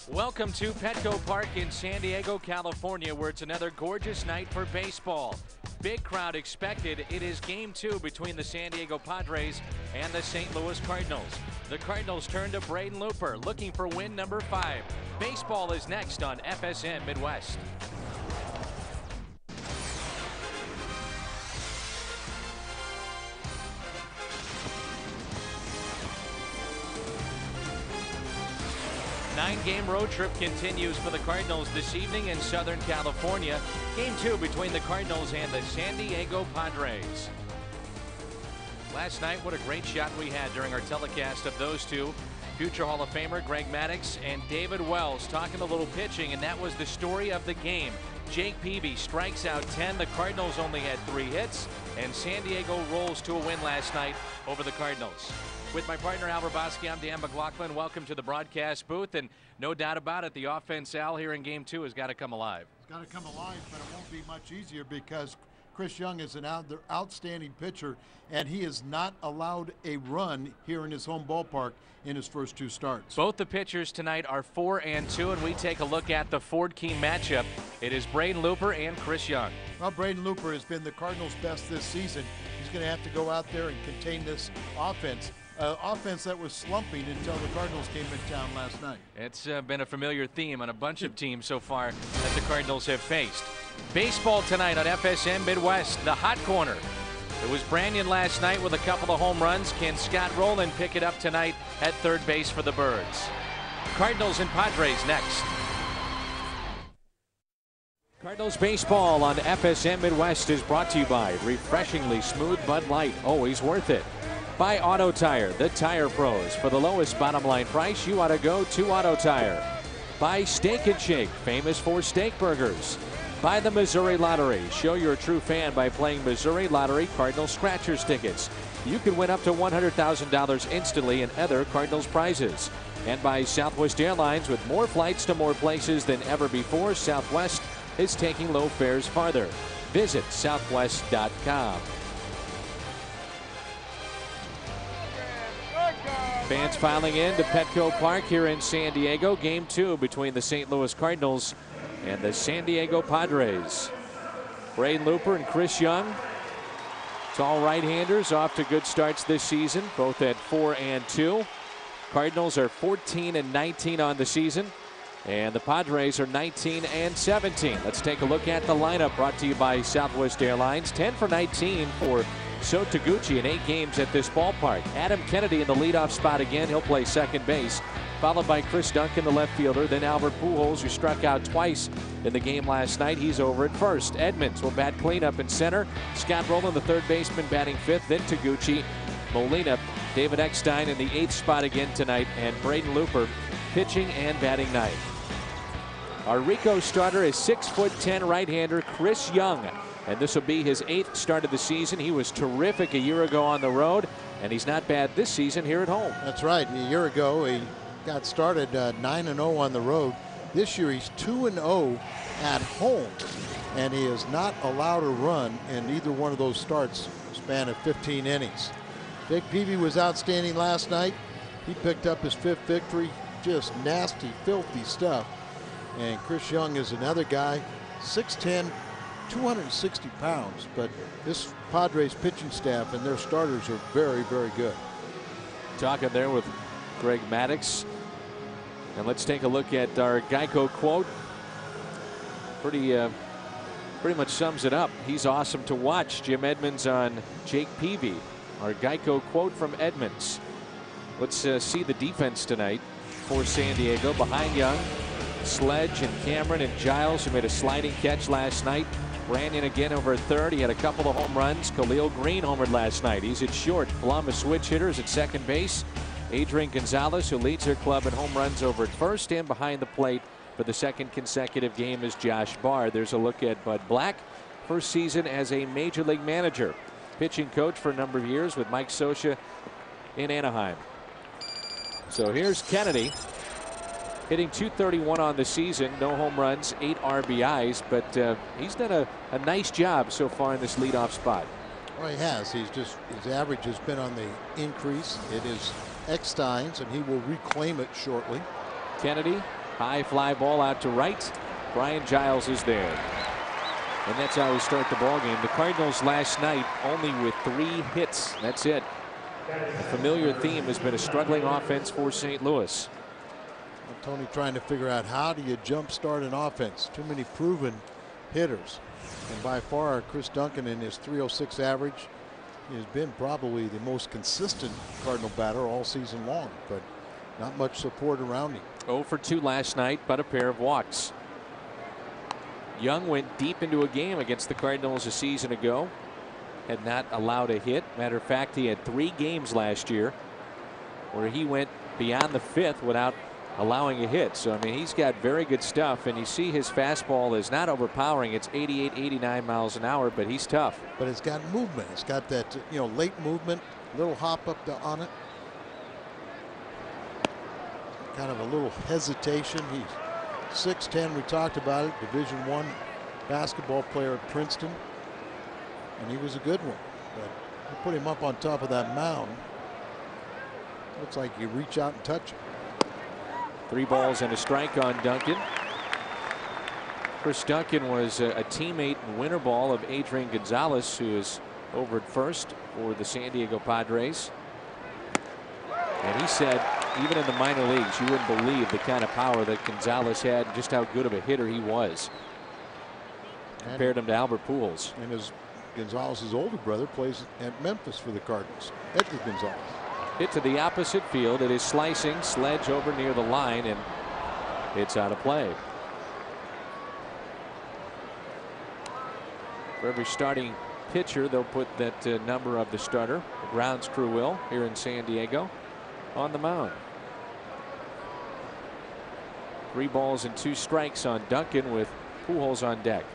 Welcome to Petco Park in San Diego, California, where it's another gorgeous night for baseball. Big crowd expected. It is game 2 between the San Diego Padres and the St. Louis Cardinals. The Cardinals turn to Braden Looper, looking for win number 5. Baseball is next on FSN Midwest. Nine-game road trip continues for the Cardinals this evening in Southern California. Game 2 between the Cardinals and the San Diego Padres. Last night, what a great shot we had during our telecast of those two. Future Hall of Famer Greg Maddux and David Wells talking a little pitching, and that was the story of the game. Jake Peavy strikes out 10. The Cardinals only had 3 hits, and San Diego rolls to a win last night over the Cardinals. With my partner Al Raboski, I'm Dan McLaughlin. Welcome to the broadcast booth, and no doubt about it, the offense, Al, here in game 2 has got to come alive. It's got to come alive, but it won't be much easier because Chris Young is an outstanding pitcher, and he has not allowed a run here in his home ballpark in his first 2 starts. Both the pitchers tonight are 4-2, and we take a look at the Ford Key matchup. It is Braden Looper and Chris Young. Well, Braden Looper has been the Cardinals' best this season. He's going to have to go out there and contain this offense. Offense that was slumping until the Cardinals came in town last night. It's been a familiar theme on a bunch of teams so far that the Cardinals have faced. Baseball tonight on FSN Midwest, the hot corner. It was Branyan last night with a couple of home runs. Can Scott Rowland pick it up tonight at third base for the Birds? Cardinals and Padres next. Cardinals baseball on FSN Midwest is brought to you by refreshingly smooth Bud Light, always worth it. By Auto Tire, the tire pros. For the lowest bottom line price, you ought to go to Auto Tire. By Steak and Shake, famous for steak burgers. By the Missouri Lottery. Show you're a true fan by playing Missouri Lottery Cardinal Scratchers tickets. You can win up to $100,000 instantly in other Cardinals prizes. And by Southwest Airlines, with more flights to more places than ever before, Southwest is taking low fares farther. Visit southwest.com. Fans filing in to Petco Park here in San Diego. Game 2 between the St. Louis Cardinals and the San Diego Padres. Braden Looper and Chris Young, tall right-handers, off to good starts this season, both at 4-2. Cardinals are 14-19 on the season, and the Padres are 19-17. Let's take a look at the lineup brought to you by Southwest Airlines. 10 for 19 for So Taguchi in 8 games at this ballpark. Adam Kennedy in the leadoff spot again. He'll play second base, followed by Chris Duncan, the left fielder. Then Albert Pujols, who struck out twice in the game last night. He's over at first. Edmonds will bat cleanup in center. Scott Rowland, the third baseman, batting 5th. Then Taguchi, Molina, David Eckstein in the 8th spot again tonight. And Braden Looper pitching and batting 9th. Our Rico starter is 6'10" right-hander Chris Young. And this will be his 8th start of the season. He was terrific a year ago on the road, and he's not bad this season here at home. That's right. A year ago, he got started 9-0 on the road. This year, he's 2-0 at home, and he has not allowed a run in either one of those starts, span of 15 innings. Jake Peavy was outstanding last night. He picked up his 5th victory. Just nasty, filthy stuff. And Chris Young is another guy, 6'10", 260 pounds, but this Padres pitching staff and their starters are very, very good. Talking there with Greg Maddux. And let's take a look at our Geico quote. Pretty much sums it up. He's awesome to watch. Jim Edmonds on Jake Peavy. Our Geico quote from Edmonds. Let's see the defense tonight for San Diego. Behind Young, Sledge and Cameron and Giles, who made a sliding catch last night. Branyan again over at third. He had a couple of home runs. Khalil Green homered last night. He's at short. Blum, a switch hitter, is at second base. Adrian Gonzalez, who leads their club in home runs, over at first. And behind the plate for the 2nd consecutive game is Josh Barr. There's a look at Bud Black. First season as a major league manager. Pitching coach for a number of years with Mike Scioscia in Anaheim. So here's Kennedy, hitting .231 on the season, no home runs, 8 RBIs, but he's done a nice job so far in this leadoff spot. Well, he has. His average has been on the increase. It is Eckstein's, and he will reclaim it shortly. Kennedy High fly ball out to right. Brian Giles is there. And that's how we start the ball game. The Cardinals last night only with 3 hits. That's it. A familiar theme has been a struggling offense for St. Louis. Well, Tony trying to figure out how do you jump start an offense. Too many proven hitters. And by far Chris Duncan in his .306 average has been probably the most consistent Cardinal batter all season long, but not much support around him. 0 for 2 last night, but a pair of walks. Young went deep into a game against the Cardinals a season ago. Had not allowed a hit. Matter of fact, he had 3 games last year where he went beyond the 5th without allowing a hit. So, I mean, he's got very good stuff, and you see his fastball is not overpowering. It's 88, 89 miles an hour, but he's tough. But it's got movement. It's got that, late movement, little hop up on it. Kind of a little hesitation. He's 6'10", we talked about it, Division I basketball player at Princeton, and he was a good one. But you put him up on top of that mound, looks like you reach out and touch him. 3 balls and a strike on Duncan. Chris Duncan was a teammate in winter ball of Adrian Gonzalez, who is over at first for the San Diego Padres. And he said even in the minor leagues you wouldn't believe the kind of power that Gonzalez had and just how good of a hitter he was. Compared him to Albert Pujols. And his Gonzalez's older brother plays at Memphis for the Cardinals, Edgar Gonzalez. Hit to the opposite field. It is slicing, sledge over near the line, and it's out of play. For every starting pitcher, they'll put that number of the starter, the grounds crew will, here in San Diego, on the mound. 3 balls and 2 strikes on Duncan with Pujols on deck.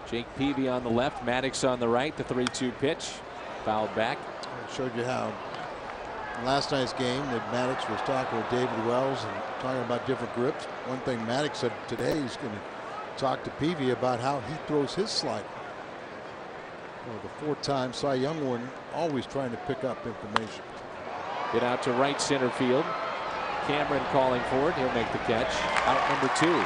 Jake Peavy on the left, Maddox on the right. The 3-2 pitch, fouled back. I showed you how in last night's game that Maddox was talking with David Wells and talking about different grips. One thing Maddox said today, he's going to talk to Peavy about how he throws his slider. The 4-time Cy Young one, always trying to pick up information. Get out to right center field. Cameron calling for it. He'll make the catch. Out number 2.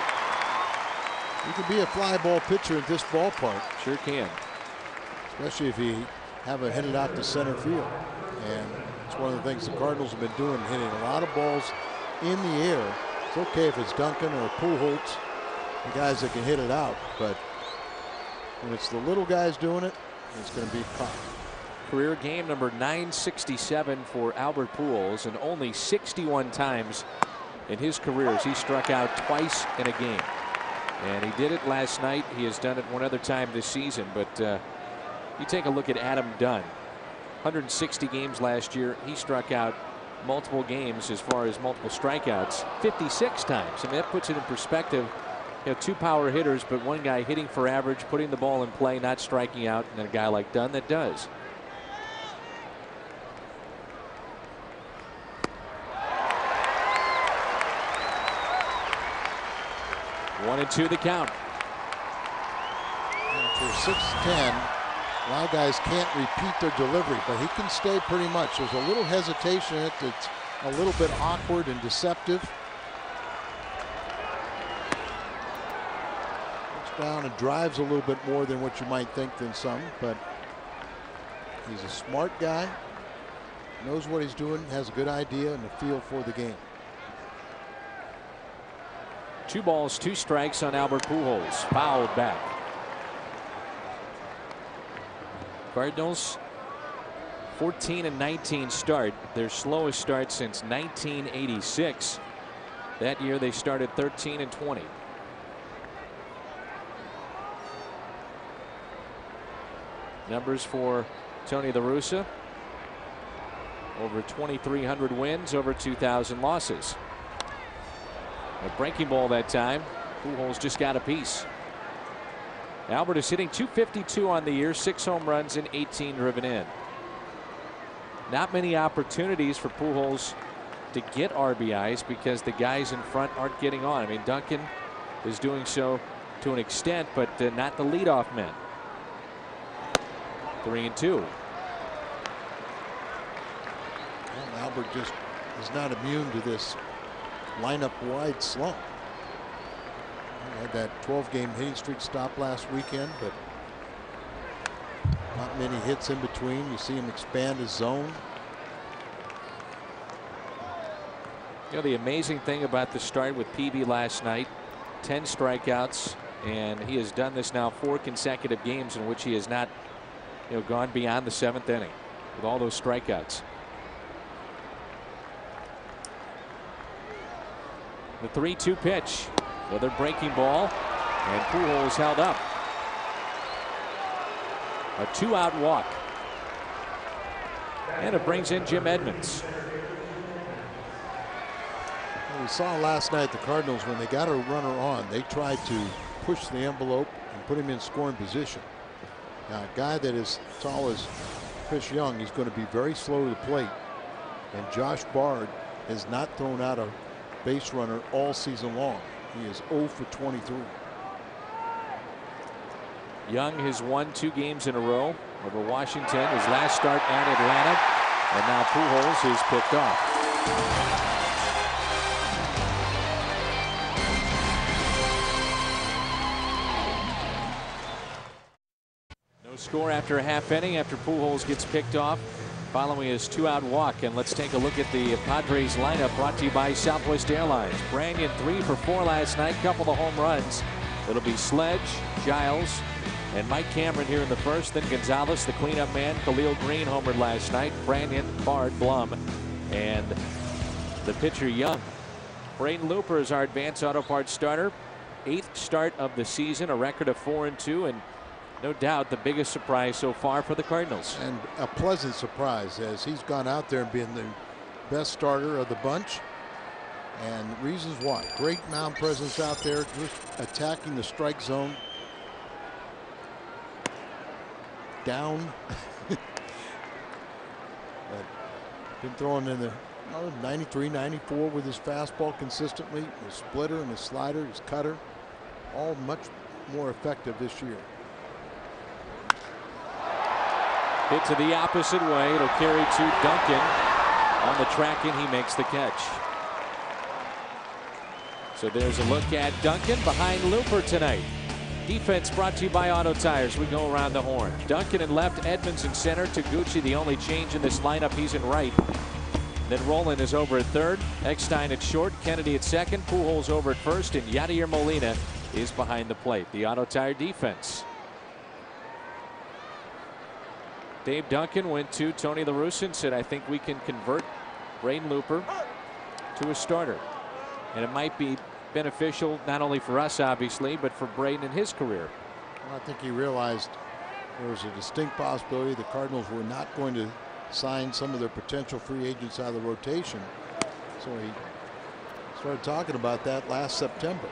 You can be a fly ball pitcher at this ballpark. Sure can. Especially if you have a hit it out to center field. And it's one of the things the Cardinals have been doing, hitting a lot of balls in the air. It's okay if it's Duncan or Pujols, the guys that can hit it out. But when it's the little guys doing it, it's going to be caught. Career game number 967 for Albert Pujols, and only 61 times in his career has he struck out twice in a game. And he did it last night. He has done it one other time this season. But you take a look at Adam Dunn. 160 games last year. He struck out multiple games as far as multiple strikeouts 56 times. I mean, that puts it in perspective. 2 power hitters, but one guy hitting for average, putting the ball in play, not striking out, and then a guy like Dunn that does. One and 2 the count. And for 6'10", a lot of guys can't repeat their delivery, but he can stay pretty much. There's a little hesitation in it that's a little bit awkward and deceptive. Looks down and drives a little bit more than what you might think than some, but he's a smart guy, knows what he's doing, has a good idea and a feel for the game. 2 balls, 2 strikes on Albert Pujols. Fouled back. Cardinals 14-19 start, their slowest start since 1986. That year they started 13-20. Numbers for Tony La Russa: over 2,300 wins, over 2,000 losses. A breaking ball that time. Pujols just got a piece. Albert is hitting .252 on the year, 6 home runs and 18 driven in. Not many opportunities for Pujols to get RBIs because the guys in front aren't getting on. I mean, Duncan is doing so to an extent, but not the leadoff men. 3-2. Albert just is not immune to this lineup-wide slump. He had that 12-game hitting streak stop last weekend, but not many hits in between. You see him expand his zone. You know, the amazing thing about the start with PB last night, 10 strikeouts, and he has done this now 4 consecutive games in which he has not, you know, gone beyond the 7th inning with all those strikeouts. The 3-2 pitch, another breaking ball, and Pujols held up. A 2-out walk, and it brings in Jim Edmonds. We saw last night the Cardinals, when they got a runner on, they tried to push the envelope and put him in scoring position. Now, a guy that is as tall as Chris Young, he's going to be very slow to the plate. And Josh Bard has not thrown out a base runner all season long. He is 0 for 23. Young has won 2 games in a row over Washington, his last start at Atlanta, and now Pujols is picked off. No score after a half inning after Pujols gets picked off following his 2-out walk. And let's take a look at the Padres lineup, brought to you by Southwest Airlines. Branyan 3 for 4 last night, couple of home runs. It'll be Sledge, Giles, and Mike Cameron here in the first. Then Gonzalez, the cleanup man. Khalil Green homered last night. Branyan, Bard, Blum, and the pitcher Young. Braden Looper is our Advance Auto Parts starter. 8th start of the season, a record of 4-2, and no doubt the biggest surprise so far for the Cardinals. And a pleasant surprise, as he's gone out there and been the best starter of the bunch. And reasons why. Great mound presence out there, just attacking the strike zone. Down. But been throwing in the 93, 94 with his fastball consistently, his splitter and his slider, his cutter, all much more effective this year. Hit to the opposite way. It'll carry to Duncan. On the track, and he makes the catch. So there's a look at Duncan behind Looper tonight. Defense brought to you by Auto Tires. We go around the horn. Duncan in left, Edmonds in center. Taguchi the only change in this lineup. He's in right. Then Roland is over at third. Eckstein at short. Kennedy at second. Pujols over at first. And Yadier Molina is behind the plate. The Auto Tire defense. Dave Duncan went to Tony La Russa and said, I think we can convert Braden Looper to a starter. And it might be beneficial not only for us, obviously, but for Braden in his career. Well, I think he realized there was a distinct possibility the Cardinals were not going to sign some of their potential free agents out of the rotation. So he started talking about that last September.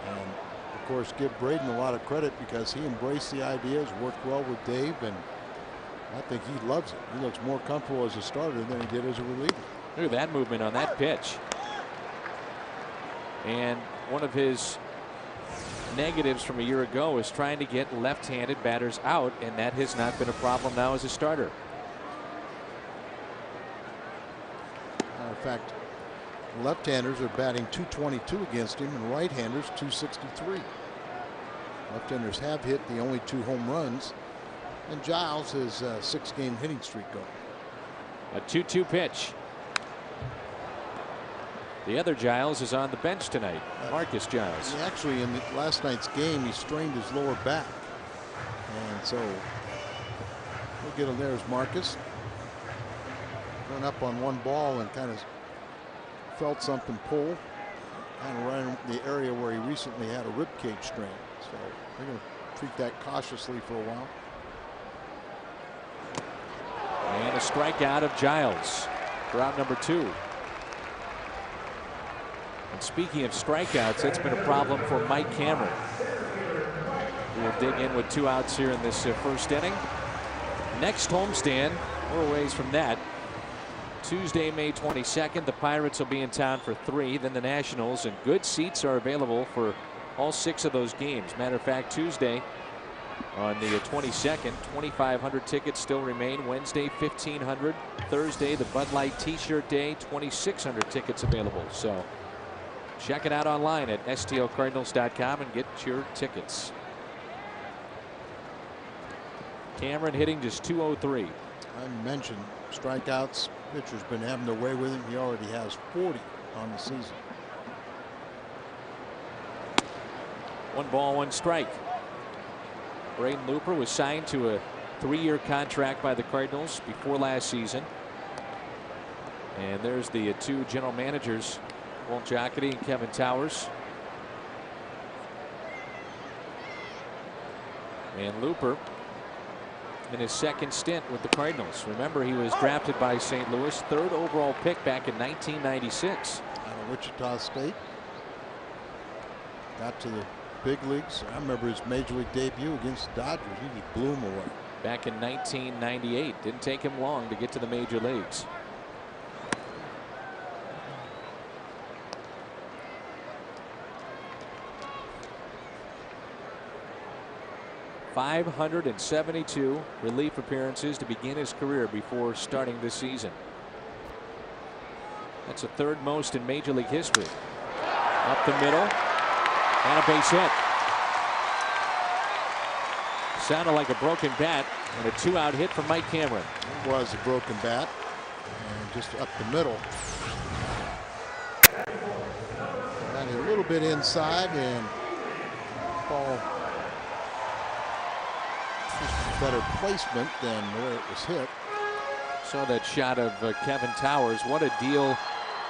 And of course, give Braden a lot of credit because he embraced the ideas, worked well with Dave, and I think he loves it. He looks more comfortable as a starter than he did as a reliever. Look at that movement on that pitch. And one of his negatives from a year ago is trying to get left-handed batters out, and that has not been a problem now as a starter. In fact, left-handers are batting .222 against him, and right-handers .263. Left-handers have hit the only 2 home runs, and Giles has a 6-game hitting streak going. A 2-2 pitch. The other Giles is on the bench tonight. Marcus Giles. He actually, in last night's game, he strained his lower back, and so we'll get him. There's Marcus. Went up on 1 ball and kind of felt something pull, kind of right in the area where he recently had a rib cage strain. So they're going to treat that cautiously for a while. And a strikeout of Giles for out number 2. And speaking of strikeouts, that's been a problem for Mike Cameron. We'll dig in with 2 outs here in this first inning. Next homestand, we're a ways from that. Tuesday, May 22nd, the Pirates will be in town for 3, then the Nationals, and good seats are available for all 6 of those games. Matter of fact, Tuesday, on the 22nd. 2,500 tickets still remain. Wednesday, 1,500. Thursday, the Bud Light T-shirt day, 2,600 tickets available. So check it out online at stlcardinals.com and get your tickets. Cameron hitting just .203. I mentioned strikeouts. Pitcher's been having their way with him. He already has 40 on the season. 1 ball, 1 strike. Braden Looper was signed to a 3-year contract by the Cardinals before last season. And there's the 2 general managers, Walt Jocketty and Kevin Towers. And Looper in his 2nd stint with the Cardinals. Remember, he was drafted by St. Louis, 3rd overall pick back in 1996. Out of Wichita State. Got to the big leagues. I remember his major league debut against the Dodgers. He just blew him away. Back in 1998. Didn't take him long to get to the major leagues. .572 relief appearances to begin his career before starting this season. That's the 3rd most in Major League history. Up the middle. And a base hit. Sounded like a broken bat, and a 2-out hit from Mike Cameron. It was a broken bat, and just up the middle. Got a little bit inside, and ball just better placement than where it was hit. Saw that shot of Kevin Towers. What a deal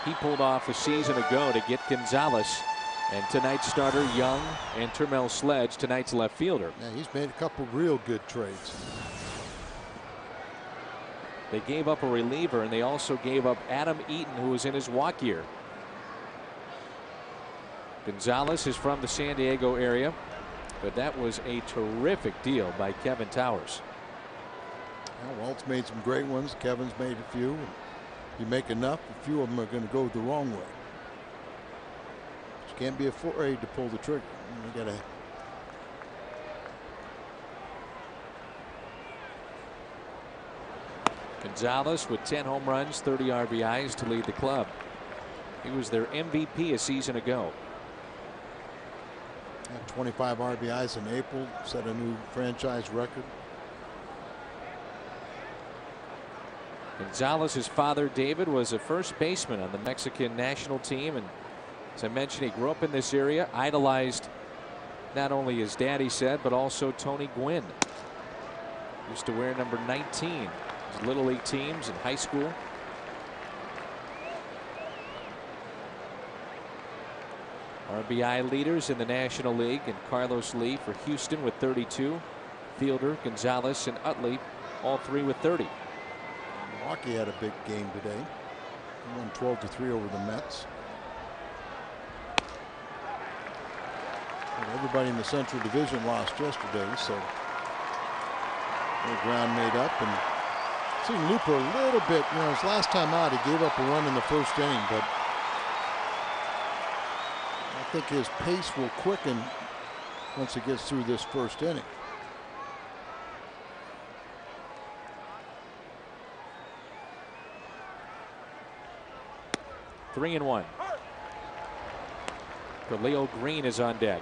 he pulled off a season ago to get Gonzalez. And tonight's starter, Young, and Termel Sledge, tonight's left fielder. Yeah, he's made a couple real good trades. They gave up a reliever, and they also gave up Adam Eaton, who was in his walk year. Gonzalez is from the San Diego area, but that was a terrific deal by Kevin Towers. Well, Walt's made some great ones. Kevin's made a few. You make enough, a few of them are going to go the wrong way. You can't be afraid to pull the trigger. You gotta. Gonzalez with 10 home runs, 30 RBIs to lead the club. He was their MVP a season ago. 25 RBIs in April, set a new franchise record. Gonzalez's father, David, was a first baseman on the Mexican national team, and as I mentioned, he grew up in this area, idolized not only his dad, he said, but also Tony Gwynn. Used to wear number 19. His little league teams in high school. RBI leaders in the National League, and Carlos Lee for Houston with 32. Fielder, Gonzalez, and Utley, all 3 with 30. Milwaukee had a big game today. He won 12-3 over the Mets. And everybody in the Central Division lost yesterday, so the ground made up. And seen Looper a little bit, you know, his last time out, he gave up a run in the 1st inning, but I think his pace will quicken once he gets through this 1st inning. Three and 1. Leo Green is on deck.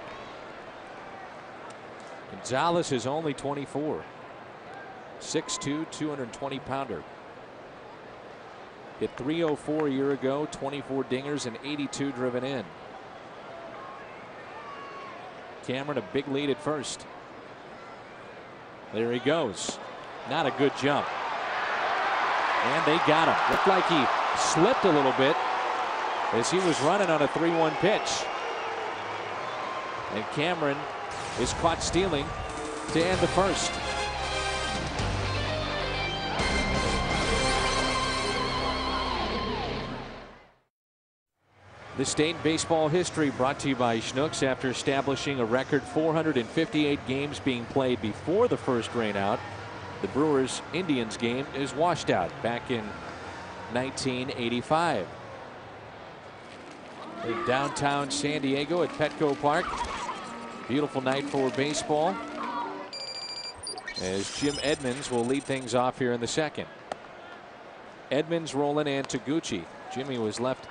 Gonzalez is only 24. 6'2", 220-pounder. Hit .304 a year ago, 24 dingers and 82 driven in. Cameron a big lead at first. There he goes. Not a good jump. And they got him. Looked like he slipped a little bit as he was running on a 3-1 pitch. And Cameron is caught stealing to end the 1st. This day in baseball history brought to you by Schnucks. After establishing a record 458 games being played before the first rainout, the Brewers-Indians game is washed out back in 1985. In downtown San Diego at Petco Park. Beautiful night for baseball. as Jim Edmonds will lead things off here in the second. Edmonds, Rolen, and Taguchi. Jimmy was left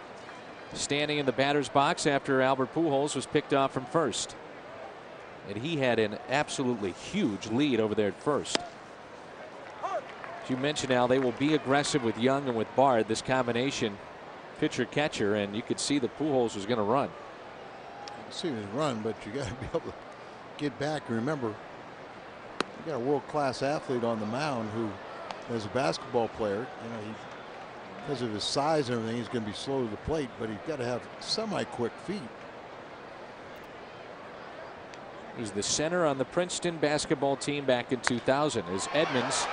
standing in the batter's box after Albert Pujols was picked off from first. And he had an absolutely huge lead over there at first. As you mentioned, Al, they will be aggressive with Young and with Bard, this combination pitcher catcher, and you could see that Pujols was going to run. You can see him run, but you got to be able to get back. Remember, you got a world-class athlete on the mound who, as a basketball player, you know, because of his size and everything, he's going to be slow to the plate, but he's got to have semi-quick feet. He's the center on the Princeton basketball team back in 2000 as Edmonds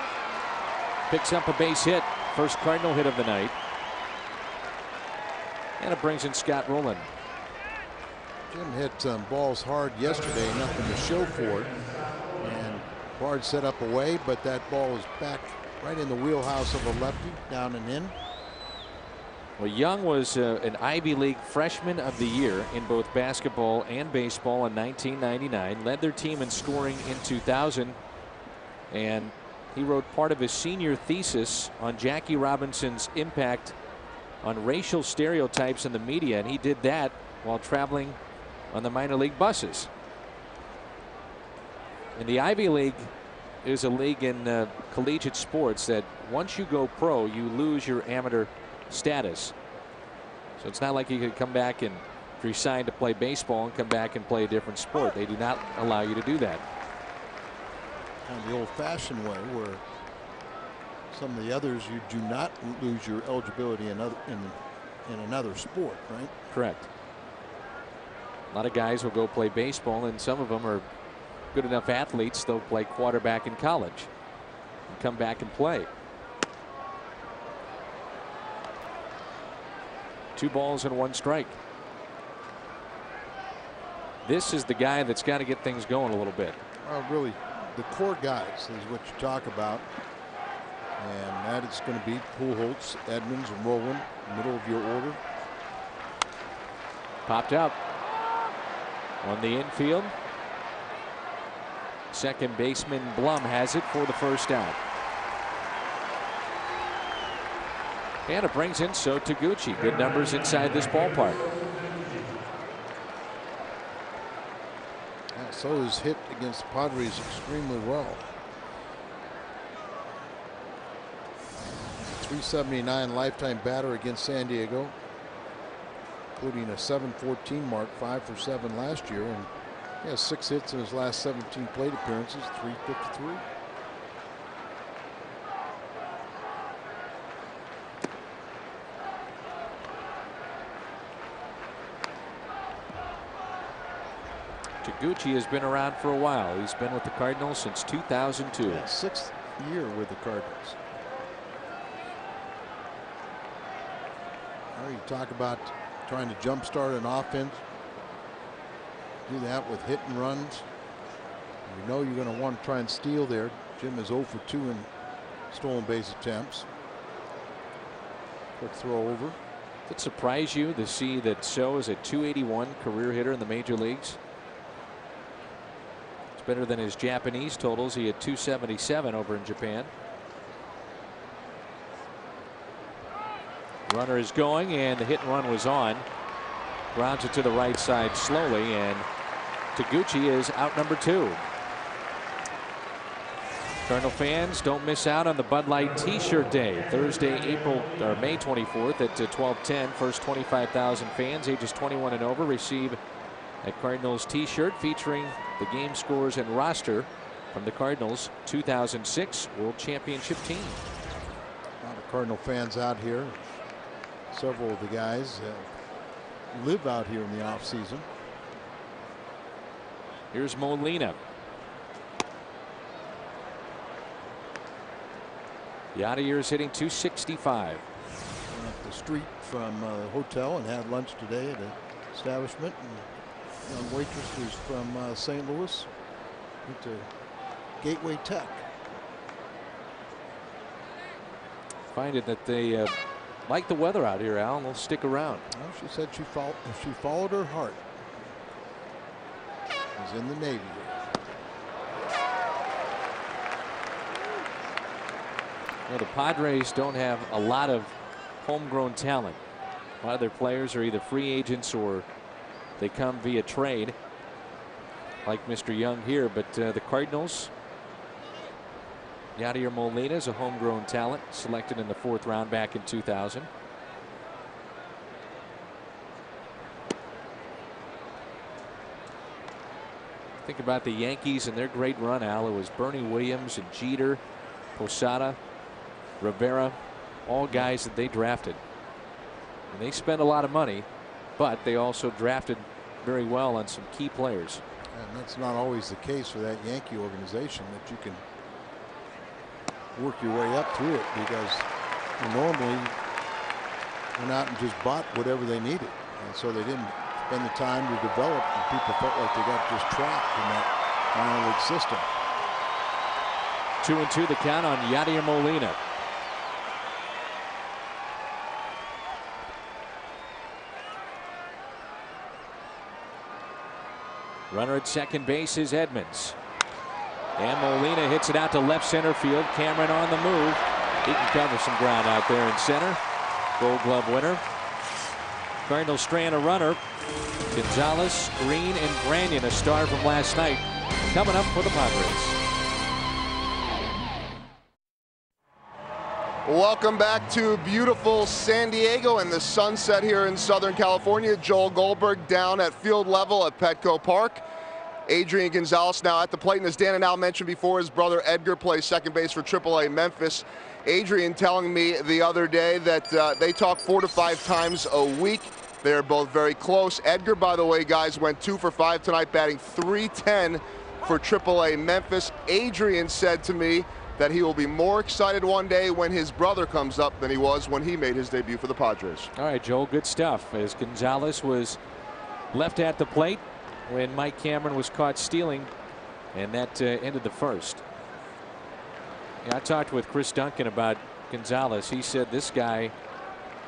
picks up a base hit. First Cardinal hit of the night. And it brings in Scott Rolen. Jim hit some balls hard yesterday, nothing to show for it. And Bard set up away, but that ball is back right in the wheelhouse of a lefty, down and in. Well, Young was an Ivy League Freshman of the Year in both basketball and baseball in 1999. Led their team in scoring in 2000. And he wrote part of his senior thesis on Jackie Robinson's impact on racial stereotypes in the media. And he did that while traveling on the minor league buses. And the Ivy League is a league in collegiate sports that once you go pro, you lose your amateur status. So it's not like you could come back and resign to play baseball and come back and play a different sport. They do not allow you to do that. Kind of the old-fashioned way, where some of the others you do not lose your eligibility in another sport, right? Correct. A lot of guys will go play baseball, and some of them are good enough athletes they'll play quarterback in college and come back and play. 2 balls and 1 strike. This is the guy that's got to get things going a little bit. Well, really, the core guys is what you talk about. And that is going to be Pujols, Edmonds, and Rolen, middle of your order. Popped out on the infield. Second baseman Blum has it for the first out. And it brings in So Taguchi. Good numbers inside this ballpark. Yeah, so is hit against the Padres extremely well. .379 lifetime batter against San Diego, including a .714 mark, 5 for 7 last year, and he has 6 hits in his last 17 plate appearances, .353. Taguchi has been around for a while. He's been with the Cardinals since 2002. Yeah, 6th year with the Cardinals. Well, you talk about trying to jumpstart an offense. Do that with hit and runs. You know you're going to want to try and steal there. Jim is 0 for 2 in stolen base attempts. Quick throw over. Does it surprise you to see that So is a .281 career hitter in the major leagues? It's better than his Japanese totals. He had .277 over in Japan. Runner is going, and the hit and run was on. Grounds it to the right side slowly, and Taguchi is out number 2. Cardinal fans, don't miss out on the Bud Light T-shirt day, Thursday, May 24th at 12:10. First 25,000 fans ages 21 and over receive a Cardinals T-shirt featuring the game scores and roster from the Cardinals 2006 World Championship team. A lot of Cardinal fans out here. Several of the guys live out here in the off season. Here's Molina. The out of year is hitting .265. Went up the street from the hotel and had lunch today at an establishment. And a young waitress was from St. Louis. Went to Gateway Tech. Find it that they like the weather out here, Al, and they'll stick around. Well, she said she followed her heart. Was in the Navy. The Padres don't have a lot of homegrown talent. A lot of their players are either free agents or they come via trade, like Mr. Young here. But the Cardinals, Yadier Molina is a homegrown talent, selected in the 4th round back in 2000. Think about the Yankees and their great run, Al. It was Bernie Williams and Jeter, Posada, Rivera, all guys that they drafted. And they spent a lot of money, but they also drafted very well on some key players. And that's not always the case for that Yankee organization, that you can work your way up through it, because you normally went out and just bought whatever they needed. And so they didn't spend the time to develop, and people felt like they got just trapped in that minor league system. 2-2 the count on Yadier Molina. Runner at second base is Edmonds. And Molina hits it out to left center field. Cameron on the move. He can cover some ground out there in center. Gold Glove winner. Cardinals strand a runner. Gonzalez, Green, and Branyan, a star from last night, coming up for the Padres. Welcome back to beautiful San Diego and the sunset here in Southern California. Joel Goldberg down at field level at Petco Park. Adrian Gonzalez now at the plate, and as Dan and Al mentioned before, his brother Edgar plays second base for AAA Memphis. Adrian telling me the other day that they talk 4 to 5 times a week. They're both very close. Edgar, by the way, guys, went 2 for 5 tonight, batting .310 for AAA Memphis. Adrian said to me that he will be more excited one day when his brother comes up than he was when he made his debut for the Padres. All right, Joel, good stuff. As Gonzalez was left at the plate when Mike Cameron was caught stealing, and that ended the first. Yeah, I talked with Chris Duncan about Gonzalez. He said this guy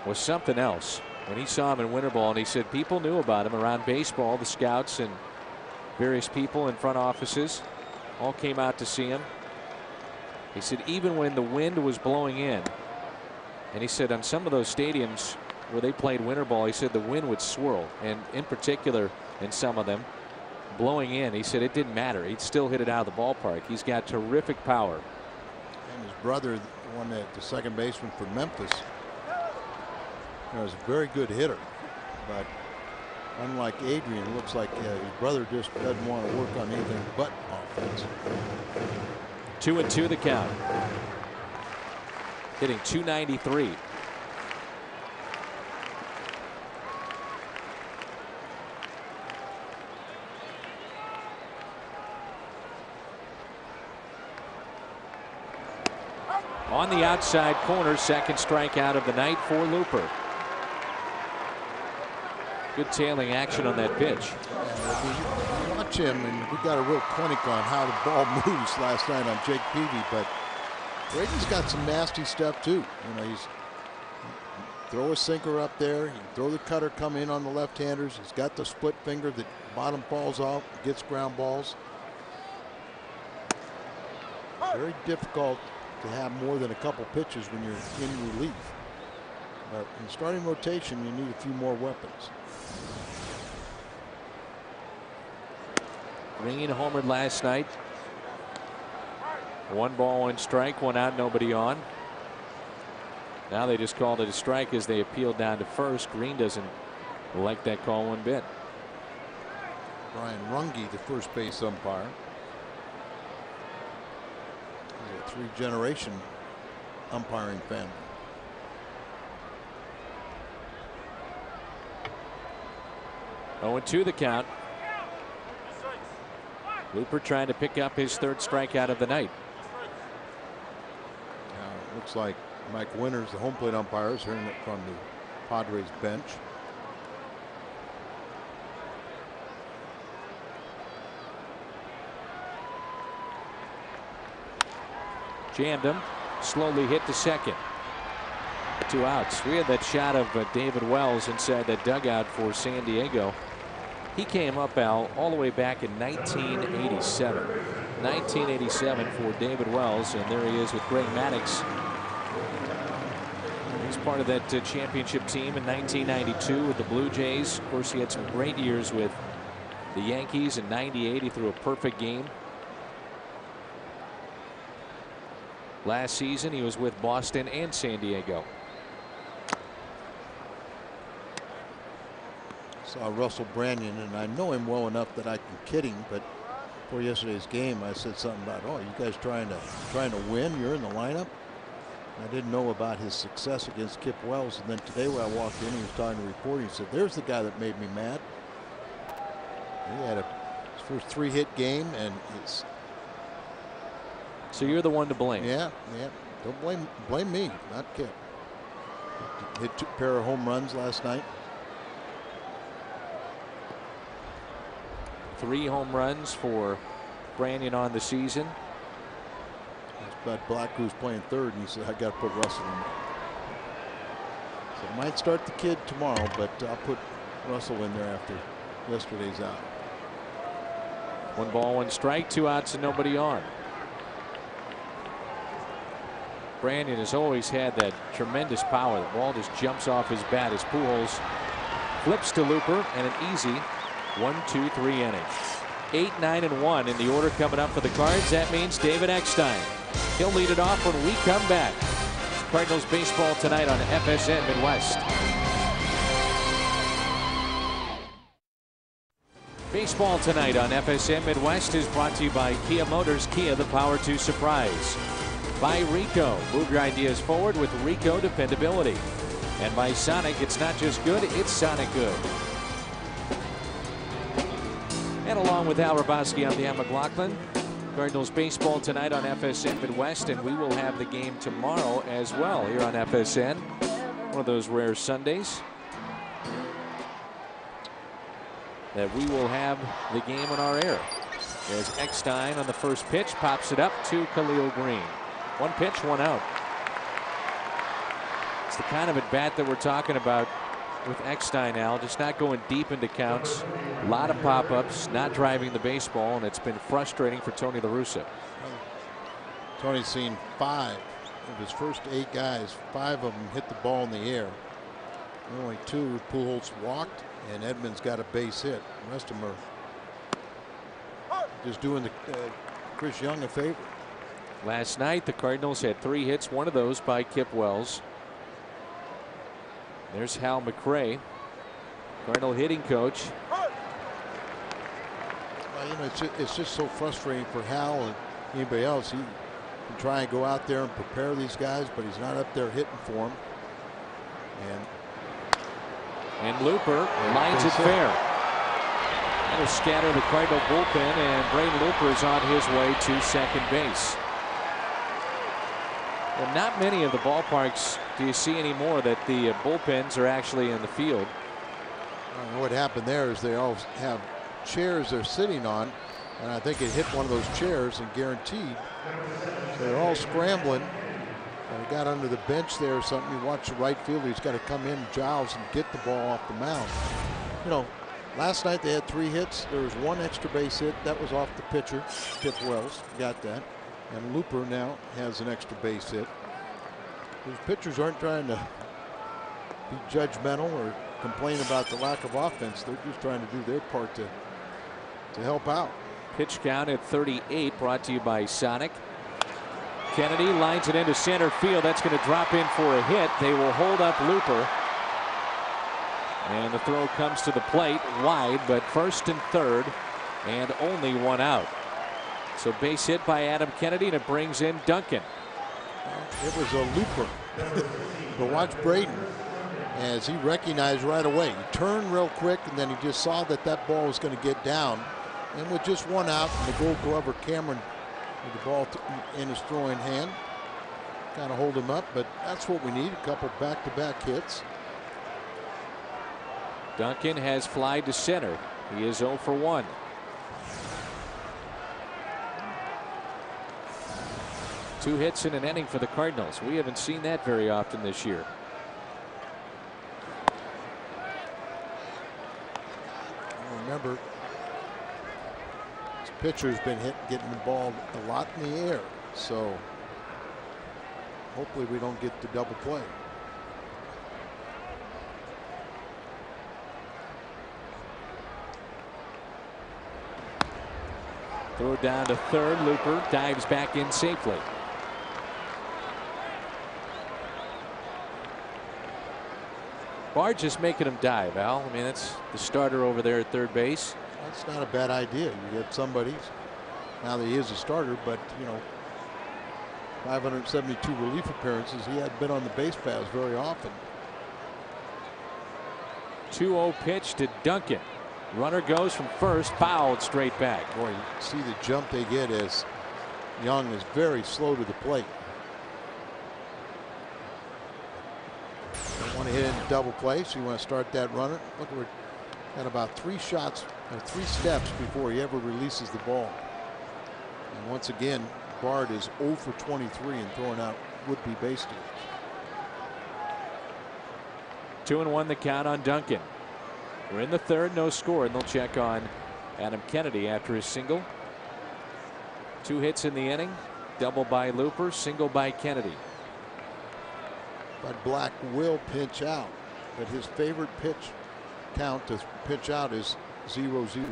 was something else when he saw him in winter ball, and he said people knew about him around baseball. The scouts and various people in front offices all came out to see him. He said even when the wind was blowing in, and he said on some of those stadiums where they played winter ball, he said the wind would swirl, and in particular in some of them blowing in, he said it didn't matter. He'd still hit it out of the ballpark. He's got terrific power. And his brother, the one that the second baseman for Memphis, was a very good hitter, but unlike Adrian, it looks like his brother just doesn't want to work on anything but offense. 2-2 the count. Hitting .293. On the outside corner, second strikeout of the night for Looper. Good tailing action on that pitch. We watch him, and we got a real clinic on how the ball moves last night on Jake Peavy, but Braden's got some nasty stuff too. You know, he's throw a sinker up there, he can throw the cutter, come in on the left-handers. He's got the split finger that bottom falls off, gets ground balls. Very difficult to have more than a couple pitches when you're in relief. But in starting rotation, you need a few more weapons. Green homered last night. 1 ball, 1 strike, 1 out, nobody on. Now they just called it a strike as they appealed down to first. Green doesn't like that call one bit. Brian Runge, the first base umpire. He's a 3-generation umpiring family. Oh, 2 the count. Looper trying to pick up his 3rd strikeout of the night. Looks like Mike Winters, the home plate umpire, is hearing it from the Padres bench. Jammed him, slowly hit to second. 2 outs. We had that shot of David Wells inside that dugout for San Diego. He came up, Al, all the way back in 1987. 1987 for David Wells, and there he is with Greg Maddux part of that championship team in 1992 with the Blue Jays. Of course, he had some great years with the Yankees. In '98, he threw a perfect game. Last season, he was with Boston and San Diego. Saw Russell Branyan, and I know him well enough that I can kid him, but before yesterday's game, I said something about, oh, you guys trying to win? You're in the lineup. I didn't know about his success against Kip Wells, and then today when I walked in, he was talking to reporting. He said, "There's the guy that made me mad." He had his first 3-hit game, and it's. So you're the one to blame. Yeah. Don't blame me, not Kip. Hit a pair of home runs last night. 3 home runs for Branyan on the season. Bud Black, who's playing third, and he said, "I got to put Russell in." So I might start the kid tomorrow, but I'll put Russell in there after yesterday's out. 1 ball, 1 strike, 2 outs, and nobody on. Branyan has always had that tremendous power. The ball just jumps off his bat as Pujols flips to Looper, and an easy 1-2-3 inning. 8, 9, and 1 in the order coming up for the Cards. That means David Eckstein. He'll lead it off when we come back. Cardinals baseball tonight on FSN Midwest. Baseball tonight on FSN Midwest is brought to you by Kia Motors. Kia, the power to surprise. By Rico. Move your ideas forward with Rico dependability. And by Sonic, it's not just good, it's Sonic good. And along with Al Rabowski, I'm Dan McLaughlin. Cardinals baseball tonight on FSN Midwest, and we will have the game tomorrow as well here on FSN. One of those rare Sundays that we will have the game on our air. There's Eckstein on the first pitch, pops it up to Khalil Green. 1 pitch, 1 out. It's the kind of at bat that we're talking about with Eckstein, Al, just not going deep into counts. A lot of pop-ups, not driving the baseball, and it's been frustrating for Tony La Russa. Tony's seen 5 of his first 8 guys. 5 of them hit the ball in the air. Only 2 Pujols walked, and Edmonds got a base hit. The rest of them are just doing the Chris Young a favor. Last night, the Cardinals had 3 hits, 1 of those by Kip Wells. There's Hal McRae, Cardinal hitting coach. Well, you know, it's just so frustrating for Hal and anybody else. He can try and go out there and prepare these guys, but he's not up there hitting for them. And Looper lines it fair. That'll scatter the Cardinal bullpen, and Braden Looper is on his way to second base. Well, not many of the ballparks do you see anymore that the bullpens are actually in the field. What happened there is they all have chairs they're sitting on, and I think it hit one of those chairs and guaranteed. So they're all scrambling. He got under the bench there or something. You watch the right fielder. He's got to come in, Giles, and get the ball off the mound. You know, last night they had 3 hits. There was 1 extra base hit. That was off the pitcher, Kip Wells. Got that. And Looper now has an extra base hit. Those pitchers aren't trying to be judgmental or complain about the lack of offense. They're just trying to do their part to help out. Pitch count at 38, brought to you by Sonic. Kennedy lines it into center field. That's going to drop in for a hit. They will hold up Looper. And the throw comes to the plate wide, but first and third, and only 1 out. So base hit by Adam Kennedy, and it brings in Duncan. It was a Looper. But watch Braden as he recognized right away. He turned real quick, and then he just saw that that ball was going to get down. And with just 1 out, and the Gold Glover Cameron with the ball in his throwing hand, kind of hold him up. But that's what we need, a couple back-to-back hits. Duncan has flied to center. He is 0 for 1. Two hits in an inning for the Cardinals. We haven't seen that very often this year. Remember, this pitcher's been getting the ball a lot in the air, so hopefully we don't get the double play. Throw down to third. Looper dives back in safely. Bard just making him dive, Al. I mean, that's the starter over there at third base. That's not a bad idea. You get somebody, now that he is a starter, but, you know, 572 relief appearances. He hadn't been on the base paths very often. 2-0 pitch to Duncan. Runner goes from first, fouled straight back. Boy, you see the jump they get as Young is very slow to the plate. Don't want to hit into double play, so you want to start that runner. Look, we're at about 3 shots or 3 steps before he ever releases the ball. And once again, Bard is 0 for 23 and throwing out would-be base stealers. 2-1 the count on Duncan. We're in the third, no score, and they'll check on Adam Kennedy after his single. 2 hits in the inning, double by Looper, single by Kennedy. But Black will pinch out, but his favorite pitch count to pitch out is 0-0.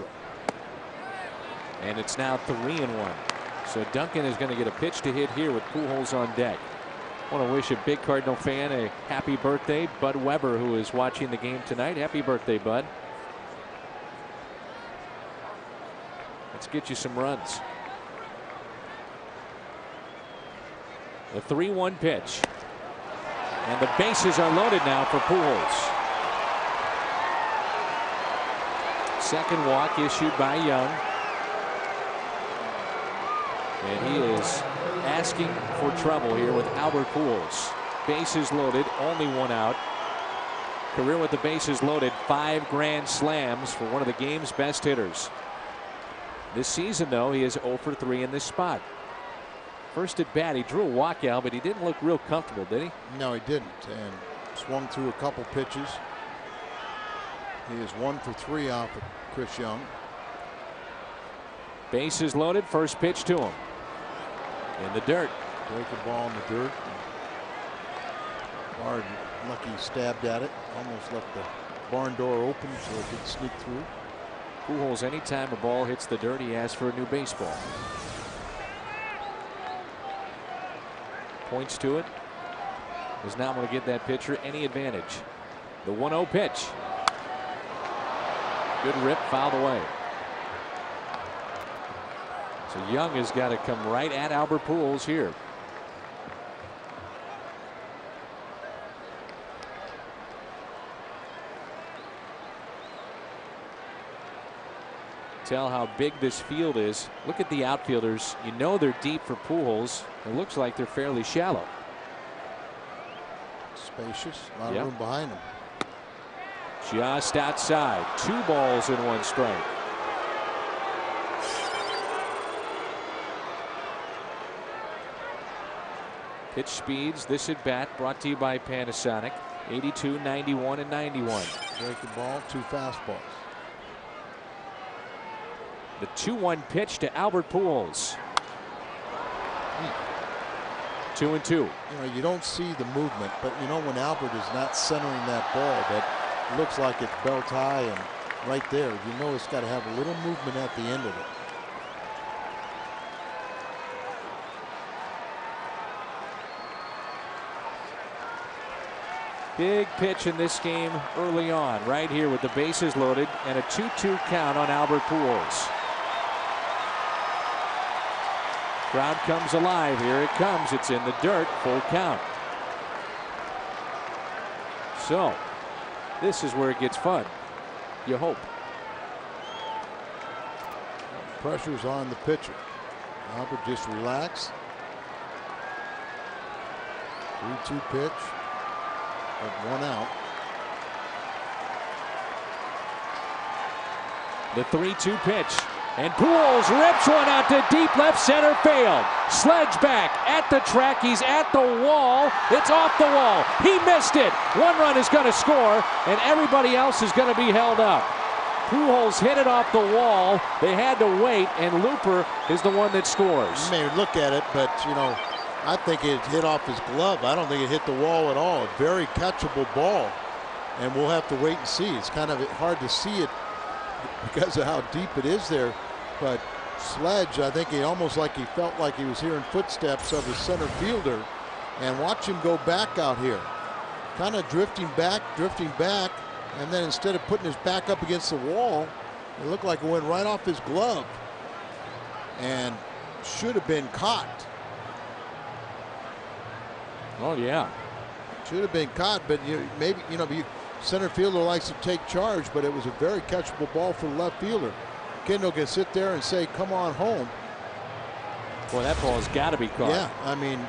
And it's now 3-1. So Duncan is going to get a pitch to hit here with Pujols on deck. I want to wish a big Cardinal fan a happy birthday, Bud Weber, who is watching the game tonight. Happy birthday, Bud. Let's get you some runs. The 3-1 pitch. And the bases are loaded now for Pujols. Second walk issued by Young. And he is asking for trouble here with Albert Pujols. Bases loaded, only 1 out. Career with the bases loaded, 5 grand slams for one of the game's best hitters. This season, though, he is 0 for 3 in this spot. First at bat, he drew a walkout, but he didn't look real comfortable, did he? No, he didn't, and swung through a couple pitches. He is 1 for 3 off of Chris Young. Bases loaded, first pitch to him. In the dirt. Breaking ball in the dirt. Bard lucky stabbed at it. Almost left the barn door open so it could sneak through. Pujols, anytime a ball hits the dirt, he asks for a new baseball. Points to it. Does not want to give that pitcher any advantage. The 1-0 pitch. Good rip, fouled away. So Young has got to come right at Albert Pujols here. Tell how big this field is. Look at the outfielders. You know they're deep for Pujols. It looks like they're fairly shallow. Spacious, a lot of room behind them. Just outside. 2 balls and 1 strike. Pitch speeds this at bat brought to you by Panasonic. 82, 91, and 91. Breaking ball, 2 fastballs. The 2-1 pitch to Albert Pujols. 2-2. You know, you don't see the movement, but you know when Albert is not centering that ball, that looks like it's belt high and right there, you know it's got to have a little movement at the end of it. Big pitch in this game early on, right here with the bases loaded and a 2-2 count on Albert Pujols. Crowd comes alive. Here it comes. It's in the dirt. Full count. So this is where it gets fun. You hope. Pressure's on the pitcher. Albert just relax. 3-2 pitch. But 1 out. The 3-2 pitch. And Pujols rips one out to deep left center field. Sledge back at the track. He's at the wall. It's off the wall. He missed it. 1 run is going to score, and everybody else is going to be held up. Pujols hit it off the wall. They had to wait, and Looper is the one that scores. You may look at it, but, you know, I think it hit off his glove. I don't think it hit the wall at all. A very catchable ball, and we'll have to wait and see. It's kind of hard to see it because of how deep it is there, but Sledge, I think he almost like he felt like he was hearing footsteps of his center fielder. And watch him go back out here. Kind of drifting back, and then instead of putting his back up against the wall, it looked like it went right off his glove and should have been caught. Oh yeah, should have been caught, but maybe center fielder likes to take charge, but it was a very catchable ball for the left fielder. Kendall can sit there and say, "Come on home." Well, that ball's got to be caught. Yeah, I mean.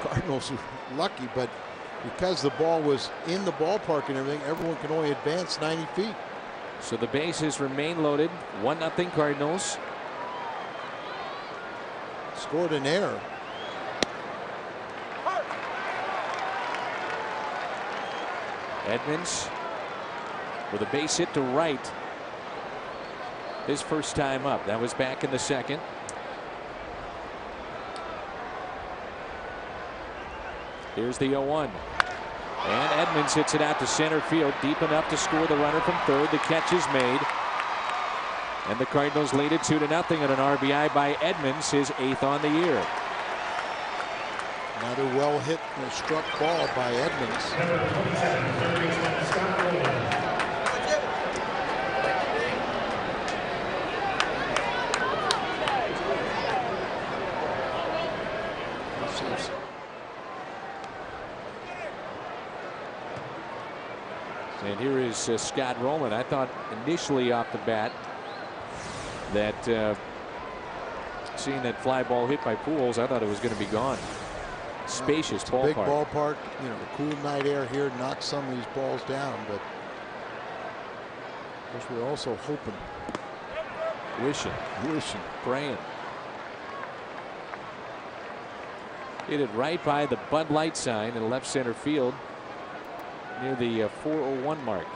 Cardinals are lucky, but because the ball was in the ballpark and everything, everyone can only advance 90 feet. So the bases remain loaded. 1-0 Cardinals. Scored an error. Edmonds with a base hit to right. His first time up. That was back in the second. Here's the 0-1. And Edmonds hits it out to center field, deep enough to score the runner from third. The catch is made. And the Cardinals lead it 2-0 on an RBI by Edmonds, his 8th on the year. Another well hit and struck ball by Edmonds. And here is Scott Rowland. I thought initially off the bat that seeing that fly ball hit by Pujols, I thought it was going to be gone. Spacious ballpark. Big ballpark. You know, the cool night air here knocks some of these balls down, but of course we're also hoping, wishing, praying. Hit it right by the Bud Light sign in left center field, near the 401 mark.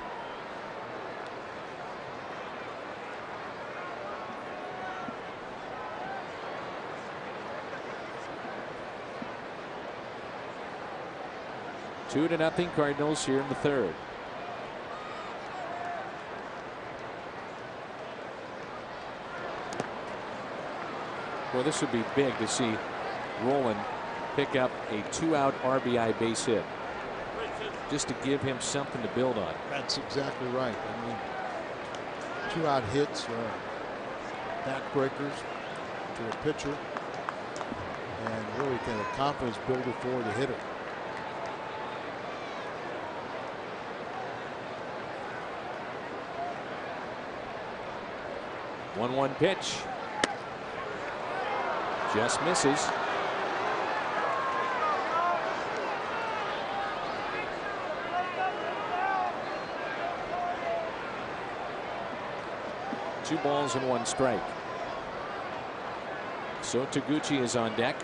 Two to nothing Cardinals here in the third. Well, this would be big to see Rowland pick up a 2-out RBI base hit, just to give him something to build on. That's exactly right. I mean, 2-out hits are backbreakers to a pitcher, and really kind of confidence builder for the hitter. One pitch. Just misses. Two balls and one strike. So Taguchi is on deck.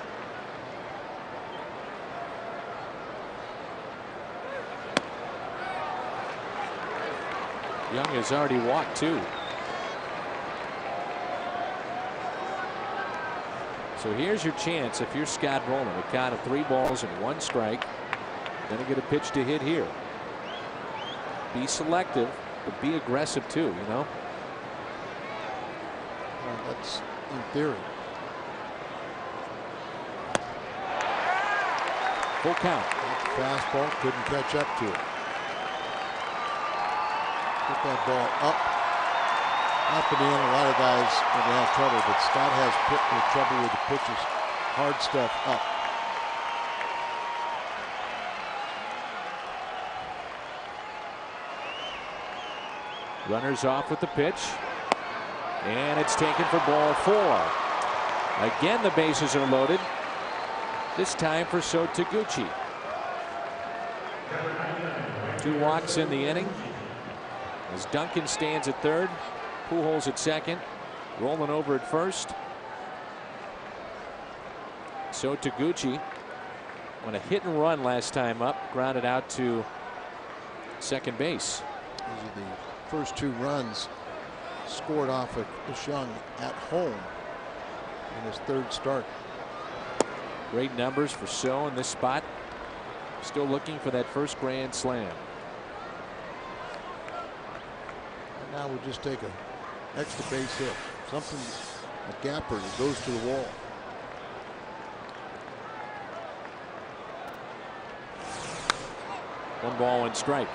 Young has already walked two. So here's your chance if you're Scott Rowland. A count of 3 balls and 1 strike. Gonna get a pitch to hit here. Be selective, but be aggressive too, you know. Well, that's in theory. Full count. Fastball, couldn't catch up to it. Put that ball up in the end. A lot of guys are going to have trouble, but Scott has trouble with the pitches. Hard stuff up. Runners off with the pitch, and it's taken for ball 4. Again, the bases are loaded. This time for So Taguchi. 2 walks in the inning as Duncan stands at third. Pujols at second. Rolling over at first. So Taguchi on a hit and run last time up, grounded out to second base. These are the first 2 runs scored off of Chris Young at home in his 3rd start. Great numbers for So in this spot. Still looking for that first grand slam. Now we'll just take a extra base hit. Something, a gapper that goes to the wall. One ball and strike.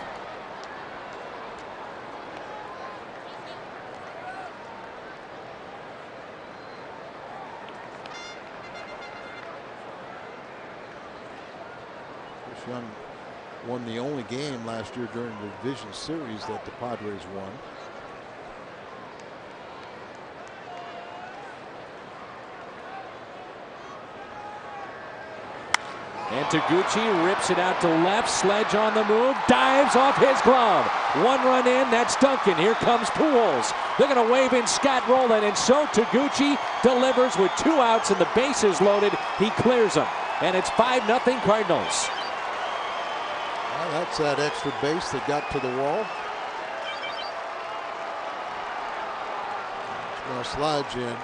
Chris Young won the only game last year during the division series that the Padres won. And Taguchi rips it out to left. Sledge on the move. Dives off his glove. One run in. That's Duncan. Here comes Pujols. They're going to wave in Scott Rowland. And so Taguchi delivers with 2 outs and the bases loaded. He clears them. And it's 5-0 Cardinals. Well, that's that extra base that got to the wall. Well, Sledge in.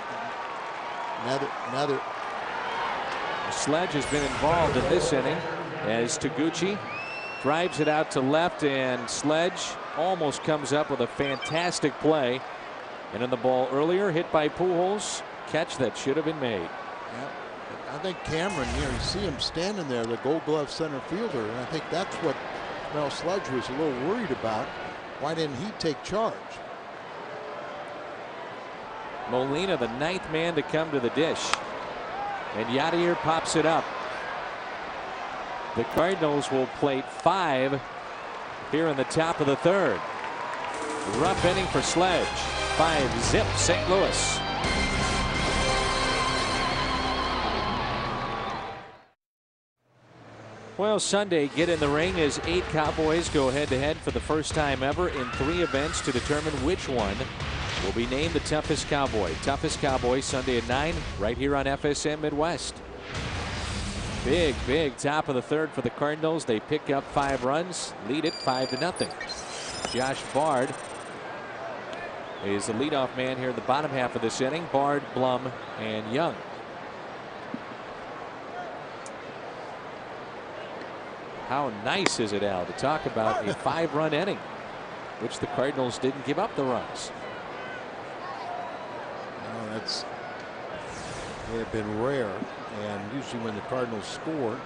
Another. Sledge has been involved in this inning as Taguchi drives it out to left, and Sledge almost comes up with a fantastic play. And in the ball earlier, hit by Pujols, catch that should have been made. Yep. I think Cameron here, you see him standing there, the Gold Glove center fielder, and I think that's what Mel Sledge was a little worried about. Why didn't he take charge? Molina, the 9th man to come to the dish. And Yadier pops it up. The Cardinals will plate 5 here in the top of the 3rd. Rough inning for Sledge. 5-zip St. Louis. Well, Sunday, get in the ring as 8 Cowboys go head-to-head for the first time ever in 3 events to determine which one will be named the toughest Cowboy. Toughest Cowboy Sunday at 9 right here on FSM Midwest. Big top of the 3rd for the Cardinals. They pick up 5 runs, lead it 5-0. Josh Bard is the leadoff man here in the bottom half of this inning. Bard, Blum, and Young. How nice is it, Al, to talk about a 5-run inning, which the Cardinals didn't give up the runs. They have been rare, and usually when the Cardinals score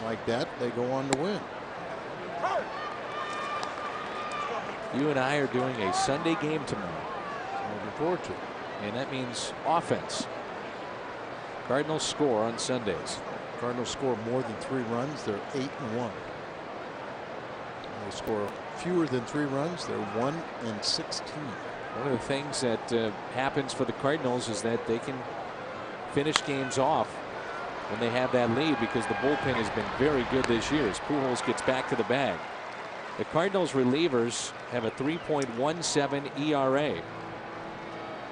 like that, they go on to win. You and I are doing a Sunday game tomorrow. Looking forward to it. And that means offense. Cardinals score on Sundays. Cardinals score more than 3 runs, they're 8-1. They score fewer than 3 runs, they're 1-16. One of the things that happens for the Cardinals is that they can finish games off when they have that lead, because the bullpen has been very good this year as Pujols gets back to the bag. The Cardinals relievers have a 3.17 ERA,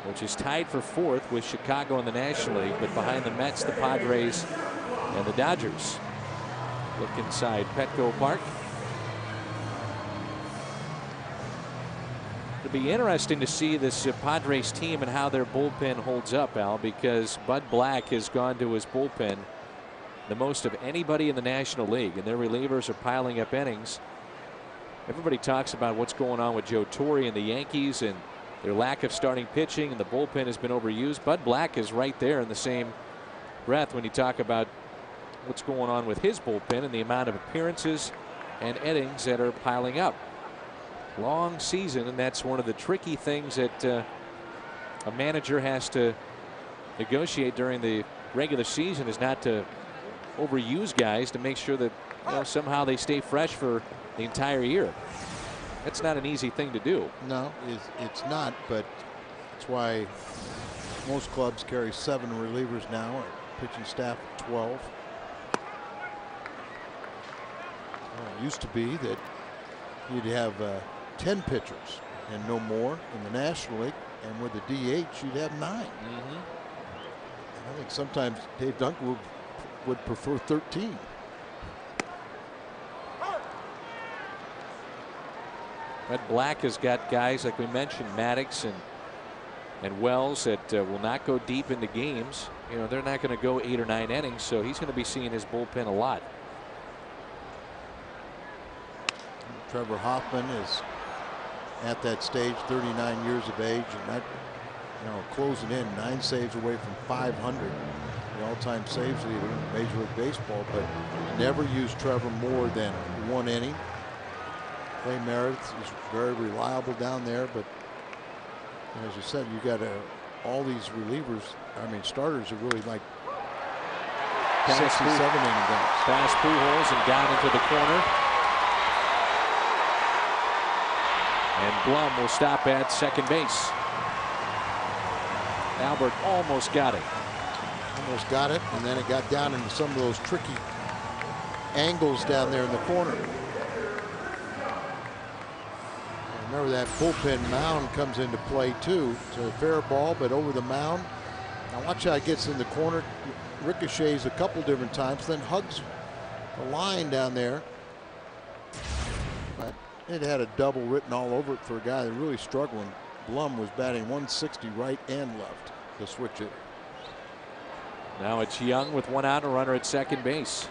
which is tied for 4th with Chicago in the National League, but behind the Mets, the Padres, and the Dodgers. Look inside Petco Park. It'll be interesting to see this Padres team and how their bullpen holds up, Al, because Bud Black has gone to his bullpen the most of anybody in the National League, and their relievers are piling up innings. Everybody talks about what's going on with Joe Torre and the Yankees and their lack of starting pitching, and the bullpen has been overused. Bud Black is right there in the same breath when you talk about what's going on with his bullpen and the amount of appearances and innings that are piling up. Long season, and that's one of the tricky things that a manager has to negotiate during the regular season, is not to overuse guys, to make sure that somehow they stay fresh for the entire year. That's not an easy thing to do. No, it's not, but that's why most clubs carry 7 relievers now, pitching staff 12. It used to be that you'd have 10 pitchers and no more in the National League, and with the DH you'd have 9. I think sometimes Dave Duncan would prefer 13. Red Black has got guys like we mentioned, Maddox and Wells, that will not go deep into games. They're not going to go 8 or 9 innings, so he's going to be seeing his bullpen a lot. Trevor Hoffman is at that stage, 39 years of age, and that, closing in 9 saves away from 500, the all-time saves leader in Major League Baseball, but never used Trevor more than 1 inning. Clay Meredith is very reliable down there, but as you said, you got all these relievers. I mean, starters are really like 6 and 7 inning guys. Pass Pujols and down into the corner. And Blum will stop at second base. Albert almost got it. Almost got it, and then it got down into some of those tricky angles down there in the corner. Remember that bullpen mound comes into play too. It's a fair ball, but over the mound. Now watch how it gets in the corner, ricochets a couple different times, then hugs the line down there. But it had a double written all over it for a guy that really struggling. Blum was batting 160 right and left, the switch hitter. Now it's Young with 1 out, a runner at second base.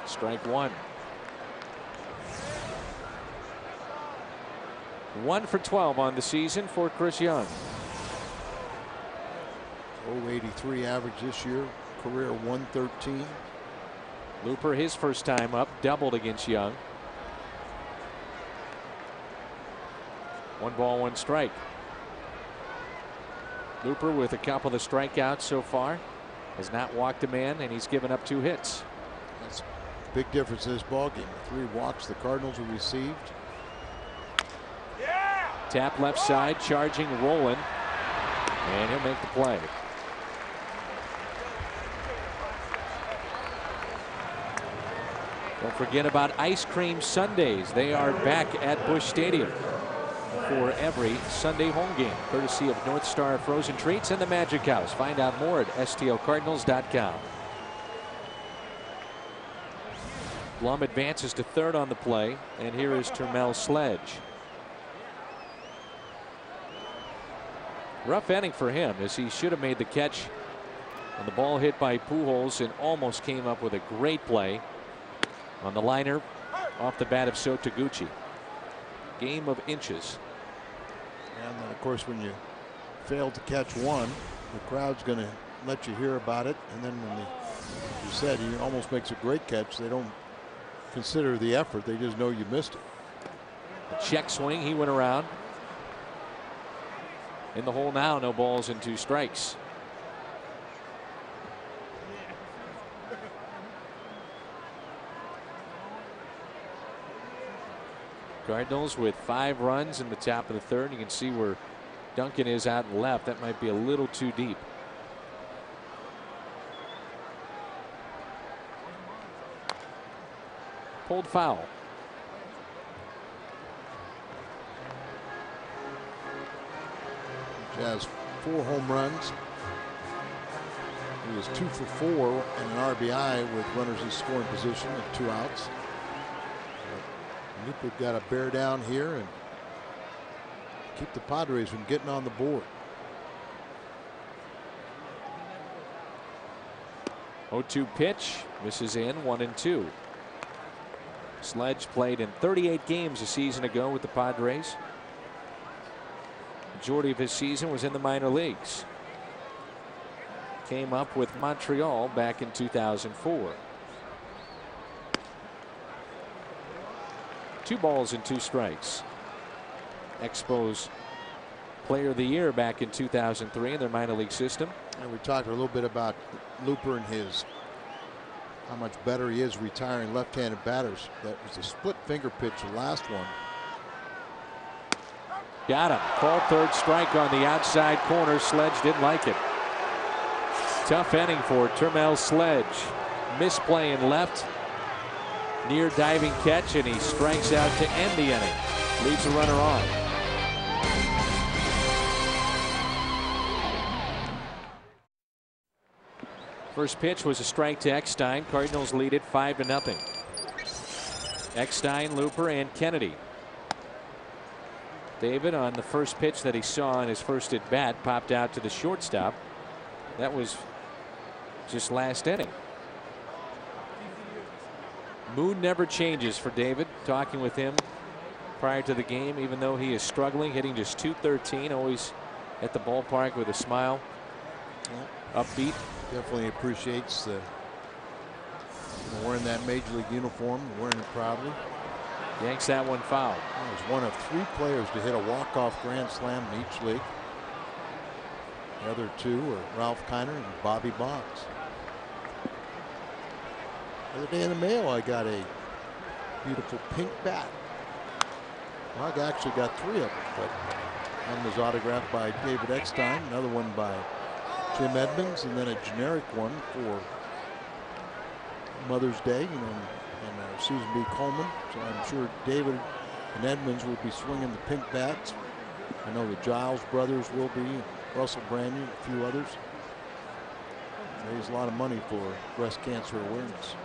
Strike 1. 1 for 12 on the season for Chris Young. 0.83 average this year, career 113. Looper, his first time up, doubled against Young. 1 ball, 1 strike. Looper with a couple of strikeouts so far, has not walked a man, and he's given up 2 hits. That's a big difference in this ball game. 3 walks the Cardinals have received. Tap left side, charging, rolling, and he'll make the play. Don't forget about ice cream Sundays. They are back at Busch Stadium for every Sunday home game, courtesy of North Star Frozen Treats and the Magic House. Find out more at stlcardinals.com. Blum advances to third on the play, and here is Termel Sledge. Rough inning for him, as he should have made the catch on the ball hit by Pujols and almost came up with a great play on the liner off the bat of Sotoguchi. Game of inches. And then of course, when you fail to catch one, the crowd's going to let you hear about it, and then when you said he almost makes a great catch, they don't consider the effort, they just know you missed it. A check swing, he went around. In the hole now, no balls and 2 strikes. Cardinals with 5 runs in the top of the 3rd. You can see where Duncan is out and left. That might be a little too deep. Pulled foul. He has 4 home runs. He was 2 for 4 and an RBI with runners in scoring position and 2 outs. Looper got to bear down here and keep the Padres from getting on the board. 0-2 pitch, misses in, 1-2. Sledge played in 38 games a season ago with the Padres. Majority of his season was in the minor leagues. Came up with Montreal back in 2004. 2 balls and 2 strikes. Expos Player of the Year back in 2003 in their minor league system. And we talked a little bit about Looper and how much better he is retiring left-handed batters. That was a split finger pitch, the last one. Got him. Called 3rd strike on the outside corner. Sledge didn't like it. Tough inning for Termel Sledge. Misplay in left. Near diving catch, and he strikes out to end the inning. Leaves a runner on. First pitch was a strike to Eckstein. Cardinals lead it 5-0. Eckstein, Looper, and Kennedy. David, on the first pitch that he saw in his first at bat, popped out to the shortstop. That was just last inning. mood never changes for David. Talking with him prior to the game, even though he is struggling, hitting just .213, always at the ballpark with a smile, upbeat. Definitely appreciates the wearing that major league uniform, wearing it proudly. Yanks that one foul. He was one of 3 players to hit a walk-off grand slam in each league. The other 2 were Ralph Kiner and Bobby Bonds. The other day in the mail, I got a beautiful pink bat. Well, I actually got 3 of them, but one was autographed by David Eckstein, another one by Jim Edmonds, and then a generic one for Mother's Day, and Susan B. Coleman. So I'm sure David and Edmonds will be swinging the pink bats. I know the Giles brothers will be, and Russell Brandon, a few others. Raise a lot of money for breast cancer awareness.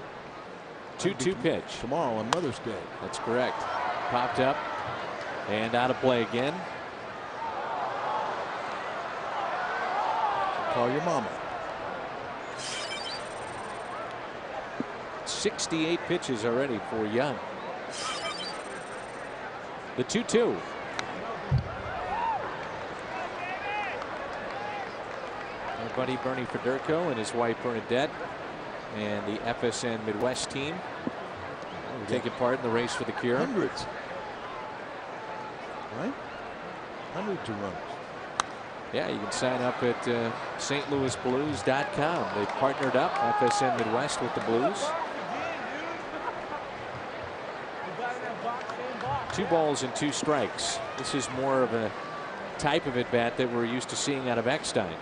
2-2 pitch. Tomorrow on Mother's Day. That's correct. Popped up and out of play again. Call your mama. 68 pitches already for Young. The 2-2. Our buddy Bernie Federko and his wife Bernadette and the FSN Midwest team taking part in the race for the cure. Hundreds. Right? Hundreds of runs. Yeah, you can sign up at stlouisblues.com. They've partnered up, FSN Midwest, with the Blues. 2 balls and 2 strikes. This is more of a type of at bat that we're used to seeing out of Eckstein.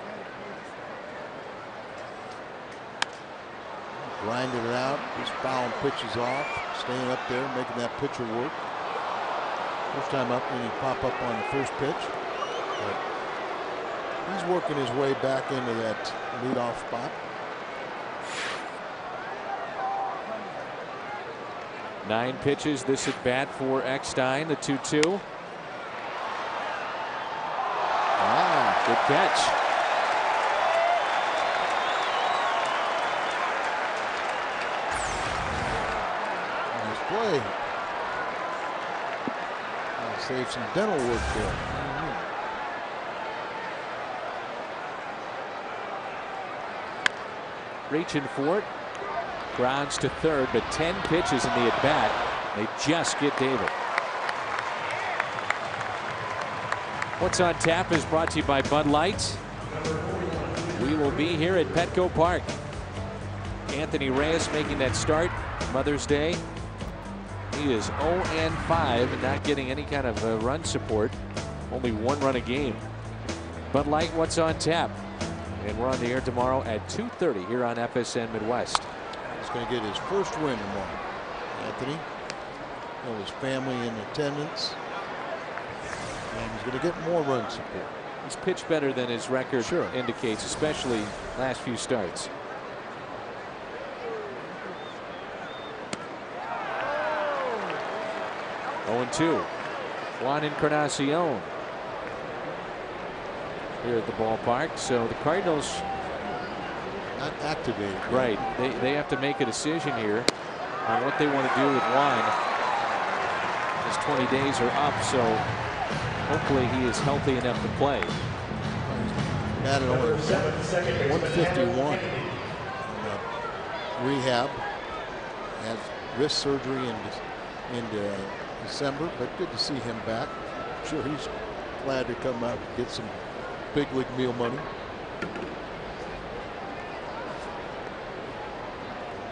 Grinding it out, just fouling pitches off, staying up there, making that pitcher work. First time up, and he pop up on the first pitch. But he's working his way back into that leadoff spot. 9 pitches this at bat for Eckstein, the 2-2. Good catch. Nice play. I'll save some dental work there. Reaching for it. Grounds to third, but 10 pitches in the at bat. They just get David. What's on Tap is brought to you by Bud Light. We will be here at Petco Park. Anthony Reyes making that start. Mother's Day. He is 0-5 and not getting any kind of run support. Only 1 run a game. Bud Light, what's on tap? And we're on the air tomorrow at 2:30 here on FSN Midwest. He's going to get his first win tomorrow. Anthony. His family in attendance. And he's going to get more run support. He's pitched better than his record indicates, especially last few starts. Oh, 0-2. Juan Encarnacion here at the ballpark. So the Cardinals not activated. Right. They have to make a decision here on what they want to do with Juan. His 20 days are up, so hopefully he is healthy enough to play. Batted only 151 in rehab. Had wrist surgery in December, but good to see him back. I'm sure he's glad to come out and get some big league meal money.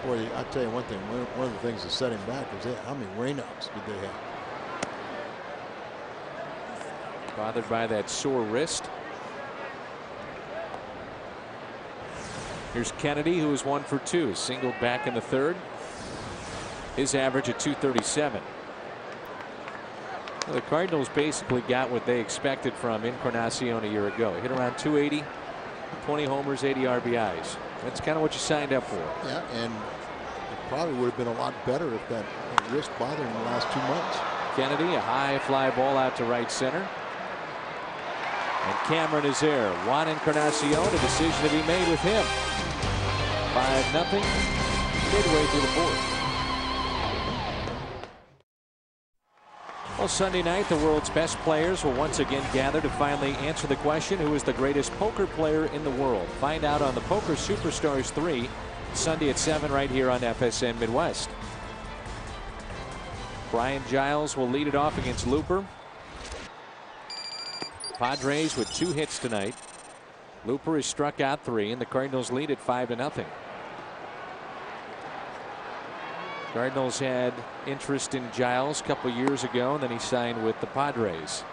Boy, I'll tell you one thing. One of the things that set him back was how many rainouts did they have? Bothered by that sore wrist. Here's Kennedy, who is 1 for 2, singled back in the third. His average at 237. Well, the Cardinals basically got what they expected from Encarnacion a year ago. He hit around 280, 20 homers, 80 RBIs. That's kind of what you signed up for. Yeah, and it probably would have been a lot better if that wrist bothered him the last 2 months. Kennedy, a high fly ball out to right center. And Cameron is there. Juan Encarnacion, a decision to be made with him. 5-0, midway through the fourth. Well, Sunday night, the world's best players will once again gather to finally answer the question, who is the greatest poker player in the world? Find out on the Poker Superstars 3, Sunday at 7 right here on FSN Midwest. Brian Giles will lead it off against Looper. Padres with 2 hits tonight. Looper has struck out 3, and the Cardinals lead at 5-0. Cardinals had interest in Giles a couple years ago, and then he signed with the Padres.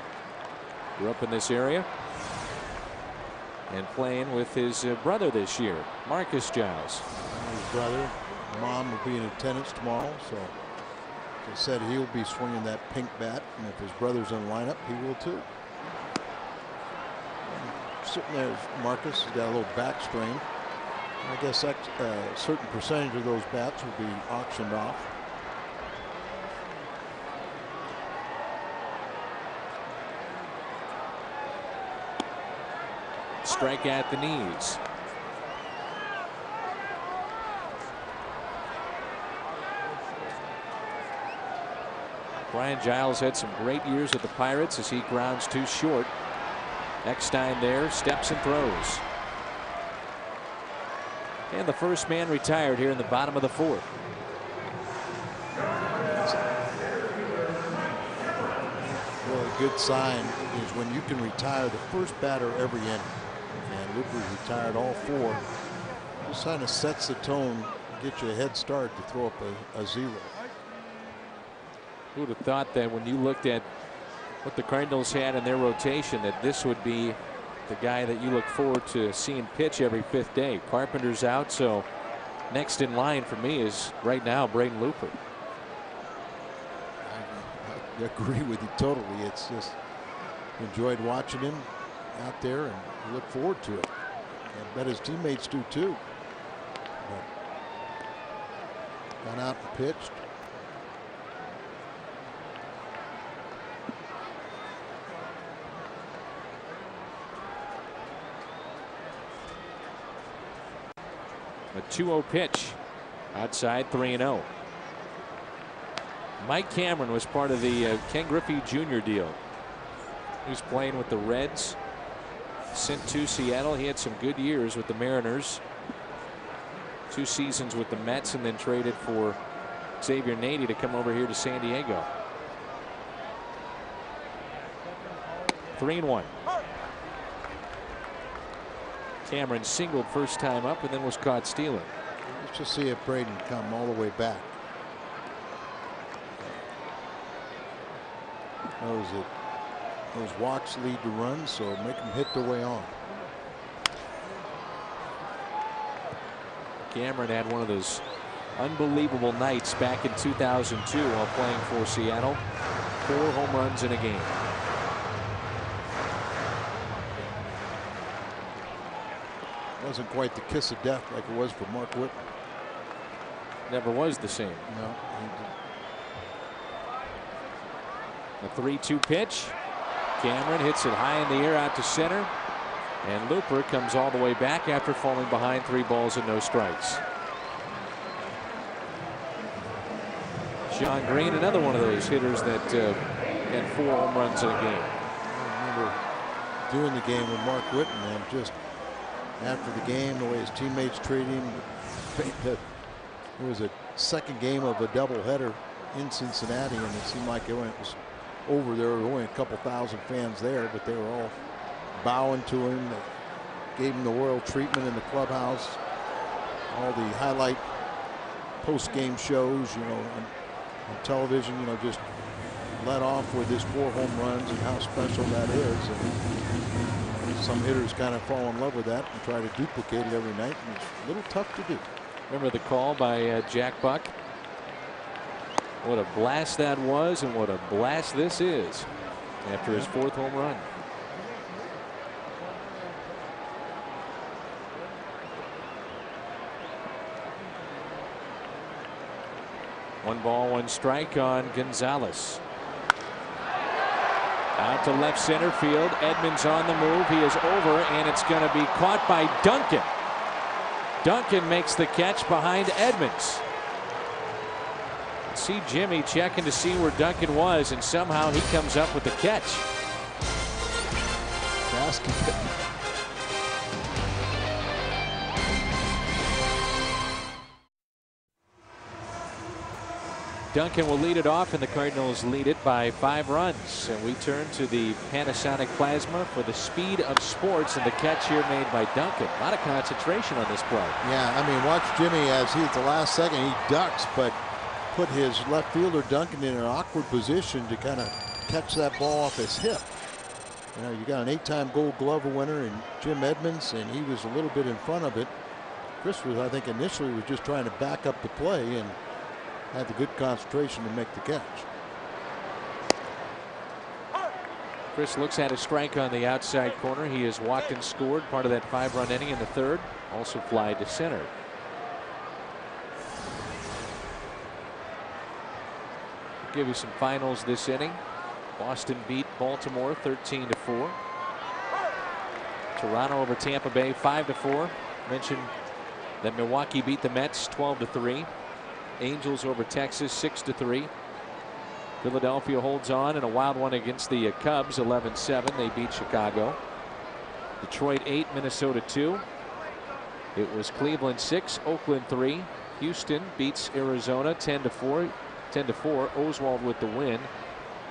Grew up in this area and playing with his brother this year, Marcus Giles. His brother, mom will be in attendance tomorrow, so he said he'll be swinging that pink bat, and if his brother's in the lineup, he will too. Sitting there, Marcus has got a little back strain. I guess a certain percentage of those bats will be auctioned off. Strike at the knees. Brian Giles had some great years with the Pirates as he grounds 2 short. Eckstein there steps and throws. And the first man retired here in the bottom of the 4th. Well, a good sign is when you can retire the first batter every inning. And Looper retired all 4. This kind of sets the tone, get you a head start to throw up a 0. Who would have thought that when you looked at what the Cardinals had in their rotation, that this would be the guy that you look forward to seeing pitch every 5th day. Carpenter's out, so next in line for me is right now Braden Looper. I agree with you totally. It's just enjoyed watching him out there and look forward to it. I bet his teammates do too. But gone out and pitched. A 2-0 pitch outside, 3-0. Mike Cameron was part of the Ken Griffey Jr. deal. He was playing with the Reds, sent to Seattle. He had some good years with the Mariners, 2 seasons with the Mets, and then traded for Xavier Nady to come over here to San Diego. 3-1. Cameron singled first time up and then was caught stealing. Let's just see if Braden come all the way back. Those walks lead to runs, so make them hit their way on. Cameron had one of those unbelievable nights back in 2002 while playing for Seattle. 4 home runs in a game. Wasn't quite the kiss of death like it was for Mark Whitman. Never was the same. No. A 3-2 pitch. Cameron hits it high in the air out to center. And Looper comes all the way back after falling behind 3 balls and no strikes. Sean Green, another one of those hitters that had 4 home runs in a game. I remember doing the game with Mark Whitman, and just after the game, the way his teammates treated him, it was a second game of a doubleheader in Cincinnati, and it seemed like it was over. There were only a couple thousand fans there, but they were all bowing to him. They gave him the royal treatment in the clubhouse. All the highlight post-game shows, you know, on television, you know, just let off with his 4 home runs and how special that is. And some hitters kind of fall in love with that and try to duplicate it every night, and it's a little tough to do. Remember the call by Jack Buck? What a blast that was, and what a blast this is after his 4th home run. One ball, 1 strike on Gonzalez. Out to left center field. Edmonds on the move. He is over, and it's going to be caught by Duncan. Duncan makes the catch behind Edmonds. See Jimmy checking to see where Duncan was, and somehow he comes up with the catch. Basket. Duncan will lead it off, and the Cardinals lead it by 5 runs. And we turn to the Panasonic Plasma for the speed of sports, and the catch here made by Duncan. A lot of concentration on this play. Yeah, I mean, watch Jimmy as he at the last second he ducks, but put his left fielder Duncan in an awkward position to kind of catch that ball off his hip. You know, you got an 8-time Gold Glove winner in Jim Edmonds, and he was a little bit in front of it. Chris was, I think, initially was just trying to back up the play and had the good concentration to make the catch. Chris looks at a strike on the outside corner. He has walked and scored part of that 5-run inning in the 3rd. Also flied to center. I'll give you some finals this inning. Boston beat Baltimore 13-4. Toronto over Tampa Bay 5-4. Mentioned that Milwaukee beat the Mets 12-3. Angels over Texas 6-3. Philadelphia holds on in a wild one against the Cubs 11-7. They beat Chicago. Detroit 8, Minnesota 2. It was Cleveland 6, Oakland 3. Houston beats Arizona 10-4. Oswald with the win.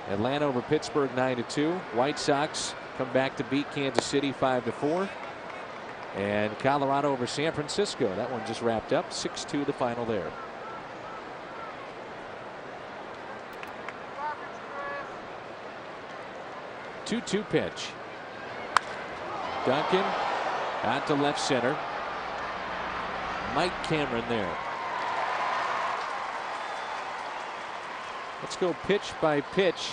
Atlanta over Pittsburgh 9-2. White Sox come back to beat Kansas City 5-4. And Colorado over San Francisco. That one just wrapped up 6-2 the final there. 2-2 pitch. Duncan out to left center. Mike Cameron there. Let's go pitch by pitch.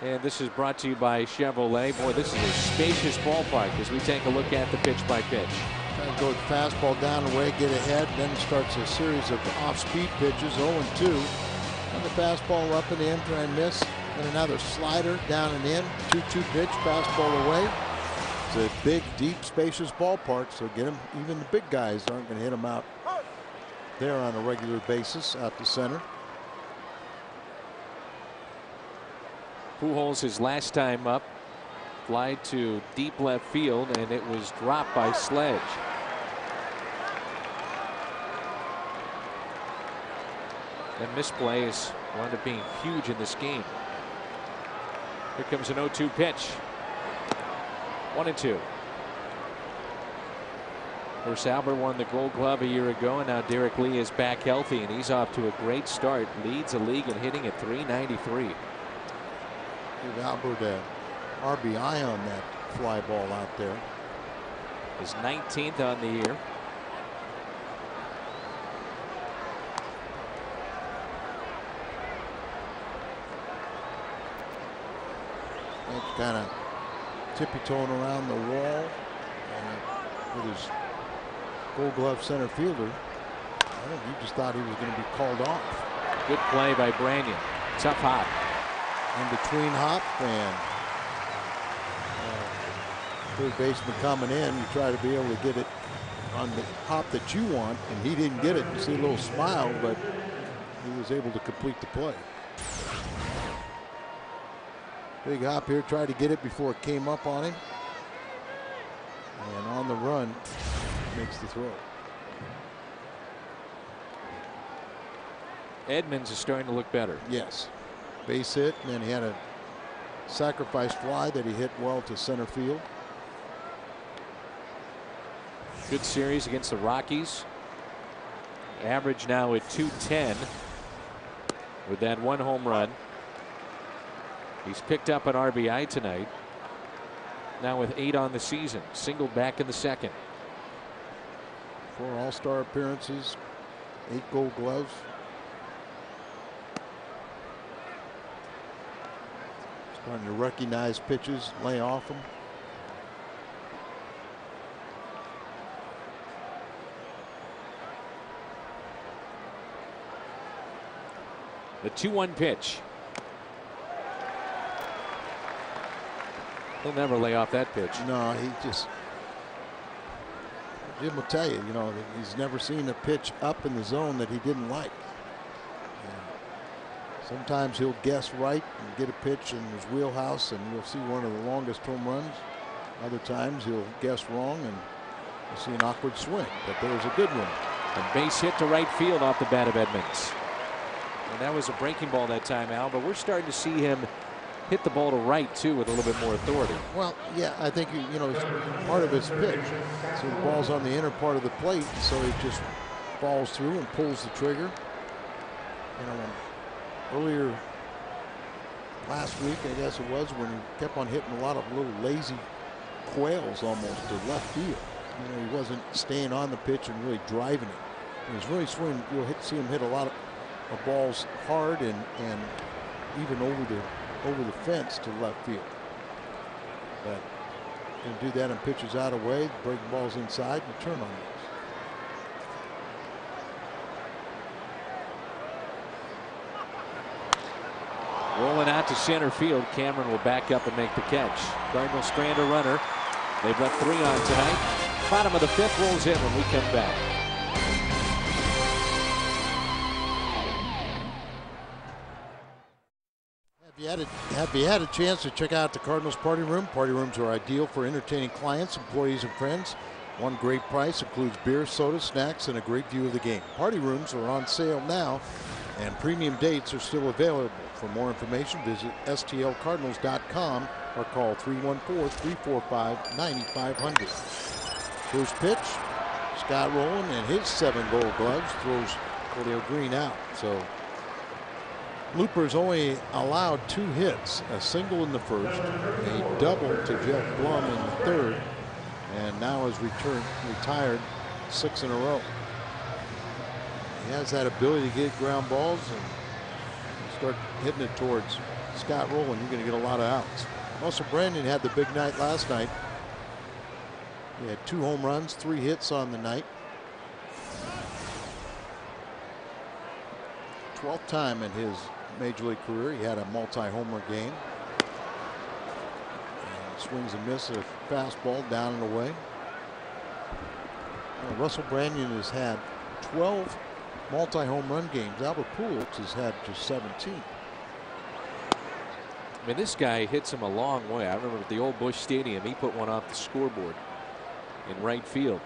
And this is brought to you by Chevrolet. Boy, this is a spacious ballpark as we take a look at the pitch by pitch. Trying to go with the fastball down the way, get ahead, then starts a series of off-speed pitches, 0-2. And the fastball up and in, try and miss. And another slider down and in. 2-2 pitch, fastball away. It's a big, deep, spacious ballpark, so get him. Even the big guys aren't going to hit him out there on a regular basis out to center. Pujols his last time up, fly to deep left field, and it was dropped by Sledge. That misplay is wound up being huge in this game. Here comes an 0-2 pitch. 1-2. Bruce Albert won the Gold Glove a year ago, and now Derek Lee is back healthy, and he's off to a great start. Leads the league in hitting at .393. Give Albert an RBI on that fly ball out there. His 19th on the year. Kind of tippy-toeing around the wall with his Gold Glove center fielder. I think he just thought he was going to be called off. Good play by Branyan. Tough hop. In between hop, and third baseman coming in, you try to be able to get it on the hop that you want, and he didn't get it. You see a little smile, but he was able to complete the play. Big hop here, tried to get it before it came up on him. And on the run, makes the throw. Edmonds is starting to look better. Yes. Base hit, and then he had a sacrifice fly that he hit well to center field. Good series against the Rockies. Average now at .210 with that 1 home run. He's picked up an RBI tonight. Now with 8 on the season. Singled back in the 2nd. 4 All-Star appearances, 8 Gold Gloves. Starting to recognize pitches, lay off them. The 2-1 pitch. He'll never lay off that pitch. No, he just, Jim will tell you, you know, he's never seen a pitch up in the zone that he didn't like. Sometimes he'll guess right and get a pitch in his wheelhouse, and you'll see one of the longest home runs. Other times he'll guess wrong, and you'll see an awkward swing. But there was a good one. A base hit to right field off the bat of Edmonds. And that was a breaking ball that time, Al, but we're starting to see him hit the ball to right, too, with a little bit more authority. Well, yeah, I think, you know, it's part of his pitch. So the ball's on the inner part of the plate, so it just falls through and pulls the trigger. You know, earlier last week, I guess it was, when he kept on hitting a lot of little lazy quails almost to left field. You know, he wasn't staying on the pitch and really driving it. He was really swinging. You'll see him hit a lot of balls hard and even over the fence to left field. But you can do that on pitches out of way, breaking balls inside, and turn on those. Rolling out to center field. Cameron will back up and make the catch. Cardinals strand a runner. They've left 3 on tonight. Bottom of the 5th rolls in when we come back. Have you had a chance to check out the Cardinals Party Room? Party rooms are ideal for entertaining clients, employees, and friends. One great price includes beer, soda, snacks, and a great view of the game. Party rooms are on sale now, and premium dates are still available. For more information, visit stlcardinals.com or call 314-345-9500. First pitch, Scott Rowland and his 7 Gold Gloves throws Julio Green out. So Looper's only allowed 2 hits, a single in the first, a double to Jeff Blum in the third, and now has retired 6 in a row. He has that ability to get ground balls and start hitting it towards Scott Rowland. You're going to get a lot of outs. Also, Brandon had the big night last night. He had 2 home runs, 3 hits on the night. 12th time in his major league career he had a multi-homer game. And swings and misses a fastball down and away. Russell Brandon has had 12 multi-home run games. Albert Pujols has had just 17. I mean, this guy hits him a long way. I remember at the old Busch Stadium, he put one off the scoreboard in right field.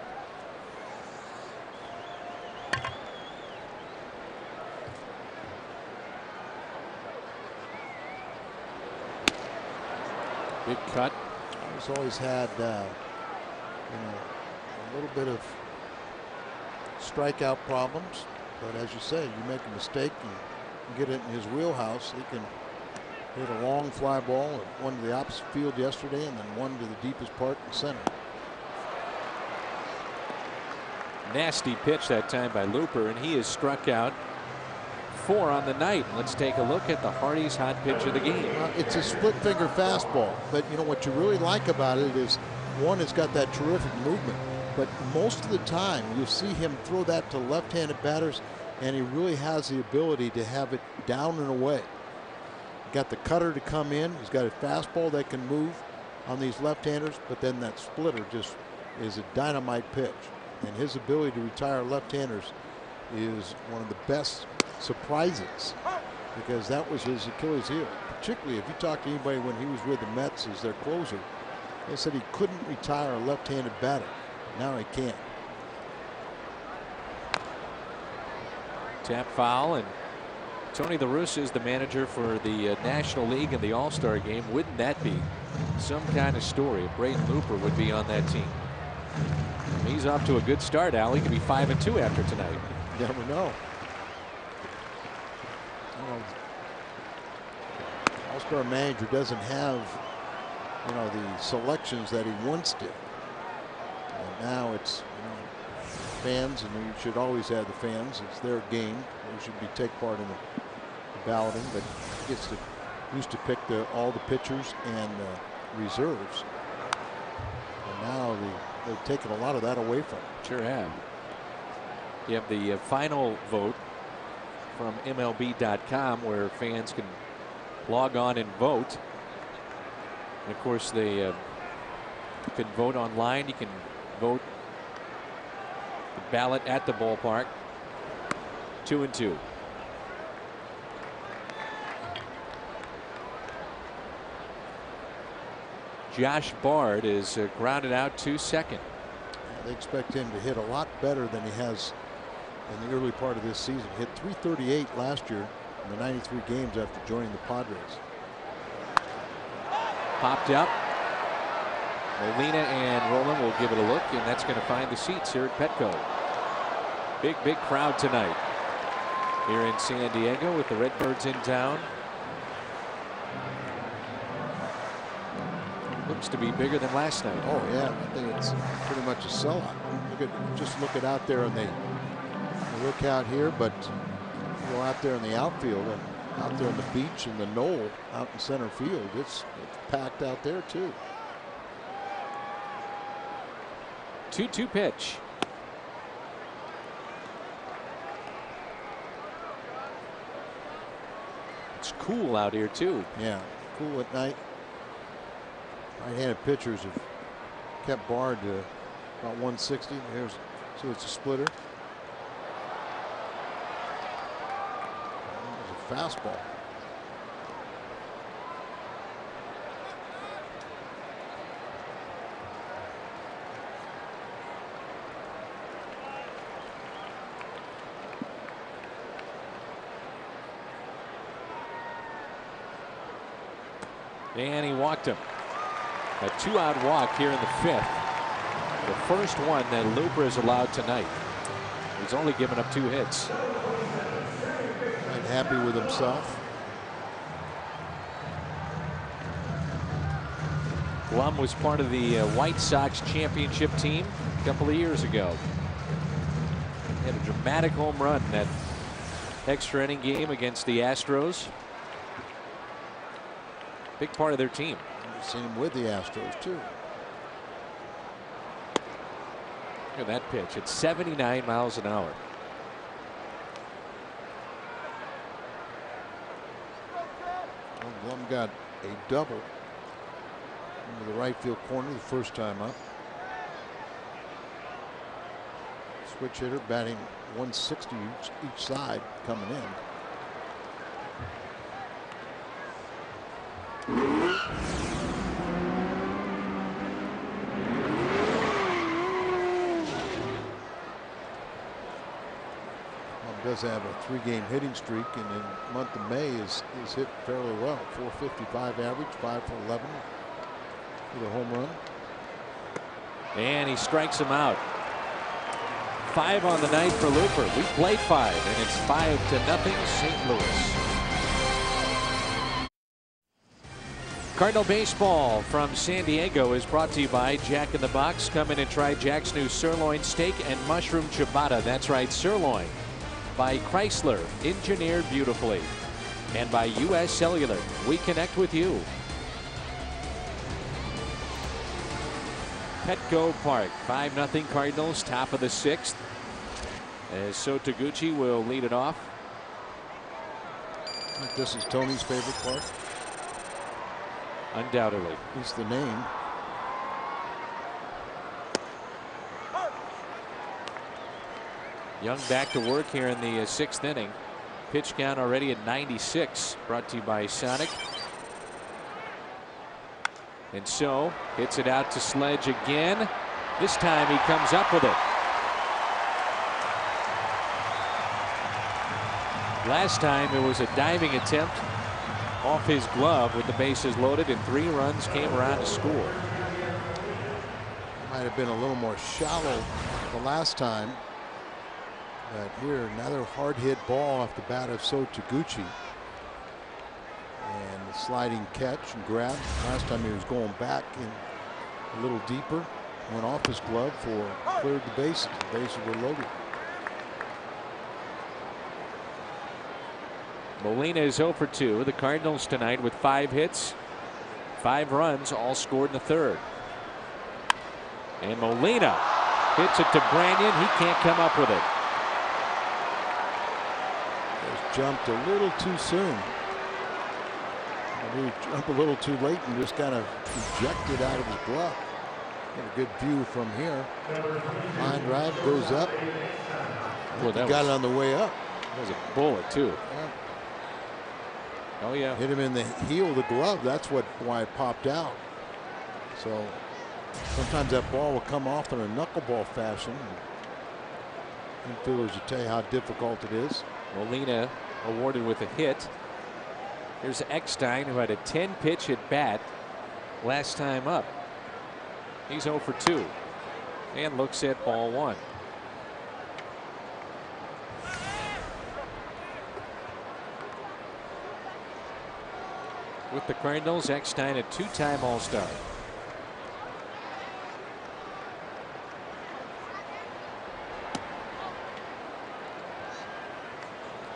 Big cut. He's always had, you know, a little bit of strikeout problems. But as you say, you make a mistake and get it in his wheelhouse, he can hit a long fly ball, one to the opposite field yesterday, and then one to the deepest part in center. Nasty pitch that time by Looper, and he is struck out 4 on the night. Let's take a look at the Hardy's hot pitch of the game. It's a split finger fastball, but you know what you really like about it is, one, it's got that terrific movement, but most of the time you'll see him throw that to left-handed batters, and he really has the ability to have it down and away. Got the cutter to come in. He's got a fastball that can move on these left-handers, but then that splitter just is a dynamite pitch. And his ability to retire left-handers is one of the best surprises, because that was his Achilles heel. Particularly if you talk to anybody when he was with the Mets as their closer, they said he couldn't retire a left-handed batter. Now he can. Tap foul, and Tony La Russa is the manager for the National League and the All-Star game. Wouldn't that be some kind of story if Braden Looper would be on that team? He's off to a good start, Al. He could be 5-2 after tonight. You never know. All-Star manager doesn't have, you know, the selections that he once did. And now it's, you know, fans, and you should always have the fans. It's their game. They should take part in the balloting, but he gets to used to pick all the pitchers and reserves. And now they've taken a lot of that away from him. Sure have. You have the final vote from MLB.com, where fans can log on and vote. And of course, they can vote online. You can vote the ballot at the ballpark. 2-2. Josh Bard is grounded out to second. They expect him to hit a lot better than he has in the early part of this season. Hit .338 last year in the 93 games after joining the Padres. Popped up. Molina and Roland will give it a look, and that's going to find the seats here at Petco. Big crowd tonight here in San Diego with the Redbirds in town. Looks to be bigger than last night. Oh yeah, I think it's pretty much a sellout. Just look at out there, and they look out here, but you go out there in the outfield and out there on the beach and the knoll out in center field. It's packed out there too. 2-2 pitch. It's cool out here too. Yeah, cool at night. Right-handed pitchers have kept Bard to about 160. See, it's a splitter. It's a fastball. And he walked him. A 2-out walk here in the 5th. The first one that Looper is allowed tonight. He's only given up 2 hits. And happy with himself. Blum was part of the White Sox championship team a couple of years ago. He had a dramatic home run in that extra inning game against the Astros. Big part of their team. I've seen him with the Astros too. Look at that pitch. It's 79 miles an hour. Well, Blum got a double into the right field corner the first time up. Switch hitter batting 160 each side coming in. Does have a 3-game hitting streak, and in the month of May is hit fairly well. 455 average, 5 for 11 with a home run. And he strikes him out. 5 on the night for Looper. We played 5, and it's 5-0 St. Louis. Cardinal baseball from San Diego is brought to you by Jack in the Box. Come in and try Jack's new sirloin steak and mushroom ciabatta. That's right, sirloin. By Chrysler, engineered beautifully. And by U.S. Cellular, we connect with you. Petco Park, 5-0 Cardinals, top of the 6th. As Sotoguchi will lead it off. I think this is Tony's favorite park. Undoubtedly. At least the name. Young back to work here in the 6th inning. Pitch count already at 96. Brought to you by Sonic. And so hits it out to Sledge again. This time he comes up with it. Last time it was a diving attempt off his glove with the bases loaded, and 3 runs came around to score. Might have been a little more shallow the last time. But here, another hard hit ball off the bat of Sotoguchi. And the sliding catch and grab. Last time he was going back in a little deeper. Went off his glove cleared the bases. The bases were loaded. Molina is 0 for 2. The Cardinals tonight with 5 hits, 5 runs, all scored in the 3rd. And Molina hits it to Branyan. He can't come up with it. Jumped a little too soon. He jumped a little too late and just kind of ejected out of his glove. Get a good view from here. Line drive goes up. Well, he got it on the way up. That was a bullet too. Yeah. Oh yeah. Hit him in the heel of the glove. That's why it popped out. So sometimes that ball will come off in a knuckleball fashion. Infielders will tell you how difficult it is. Molina awarded with a hit. Here's Eckstein, who had a 10-pitch at bat last time up. He's 0 for 2 and looks at ball 1. With the Cardinals, Eckstein, a 2-time All-Star.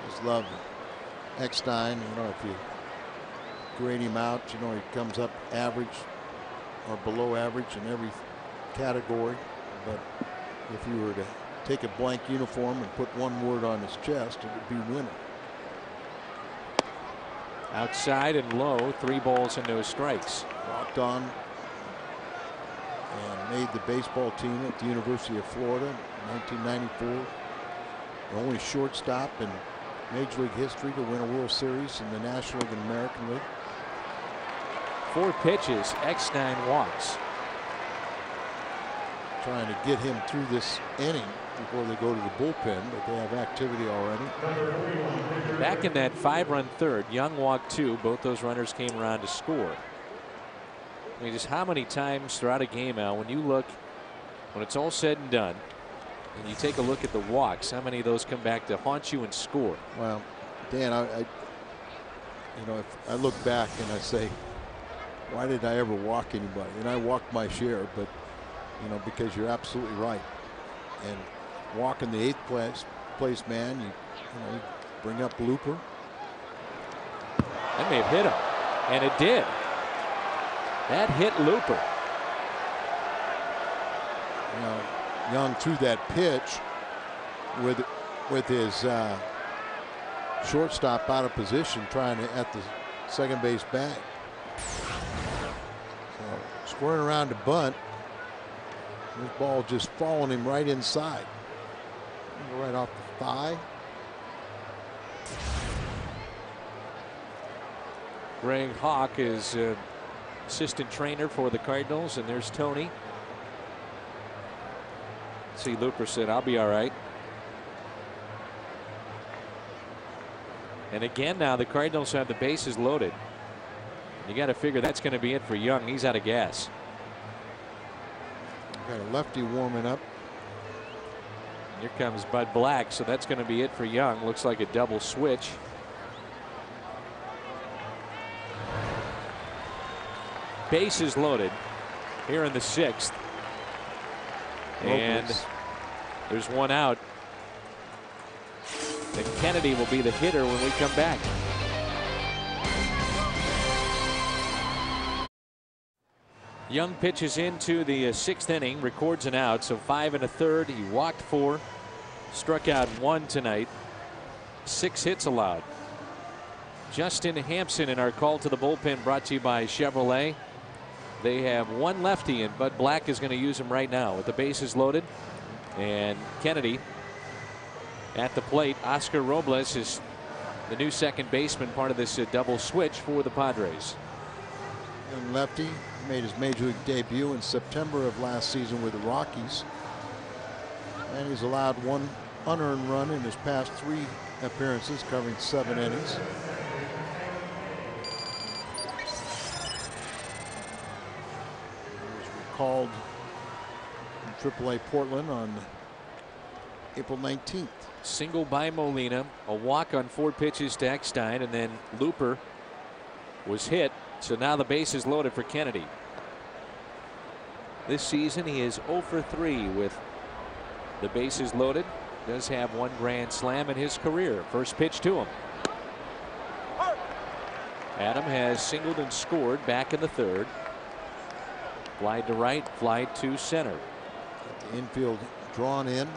Just love Eckstein. You know, if you grade him out, you know, he comes up average or below average in every category. But if you were to take a blank uniform and put one word on his chest, it would be winner. Outside and low, 3 balls and no strikes. Walked on and made the baseball team at the University of Florida in 1994. The only shortstop in Major League history to win a World Series in the National League and American League. 4 pitches, Eckstein walks. Trying to get him through this inning before they go to the bullpen, but they have activity already. Back in that 5-run third, Young walked 2. Both those runners came around to score. I mean, just how many times throughout a game, Al, when you look, when it's all said and done, and you take a look at the walks, how many of those come back to haunt you and score? Well, Dan, you know, if I look back and I say, why did I ever walk anybody? And I walked my share, but you know, because you're absolutely right. And walking the 8th place man, you know, you bring up Looper. That may have hit him, and it did. That hit Looper. You know, Young threw that pitch with his shortstop out of position, trying to at the second base bag. So squaring around to bunt. This ball just following him right inside. Right off the thigh. Greg Hawk is assistant trainer for the Cardinals, and there's Tony. See, Looper said, "I'll be all right." And again, now the Cardinals have the bases loaded. You got to figure that's going to be it for Young. He's out of gas. Got a lefty warming up. Here comes Bud Black, so that's going to be it for Young. Looks like a double switch. Bases loaded here in the 6th. And there's one out. And Kennedy will be the hitter when we come back. Young pitches into the 6th inning, records an out, so 5 1/3. He walked 4, struck out 1 tonight. 6 hits allowed. Justin Hampson in our call to the bullpen, brought to you by Chevrolet. They have 1 lefty, and Bud Black is going to use him right now with the bases loaded. And Kennedy at the plate. Oscar Robles is the new second baseman, part of this double switch for the Padres. Young lefty made his major league debut in September of last season with the Rockies. And he's allowed 1 unearned run in his past 3 appearances, covering 7 innings. He was recalled from AAA Portland on April 19th. Single by Molina, a walk on 4 pitches to Eckstein, and then Looper was hit. So now the base is loaded for Kennedy. This season he is 0 for 3 with the bases loaded. Does have 1 grand slam in his career. First pitch to him. Adam has singled and scored back in the 3rd. Fly to right, fly to center. The infield drawn in.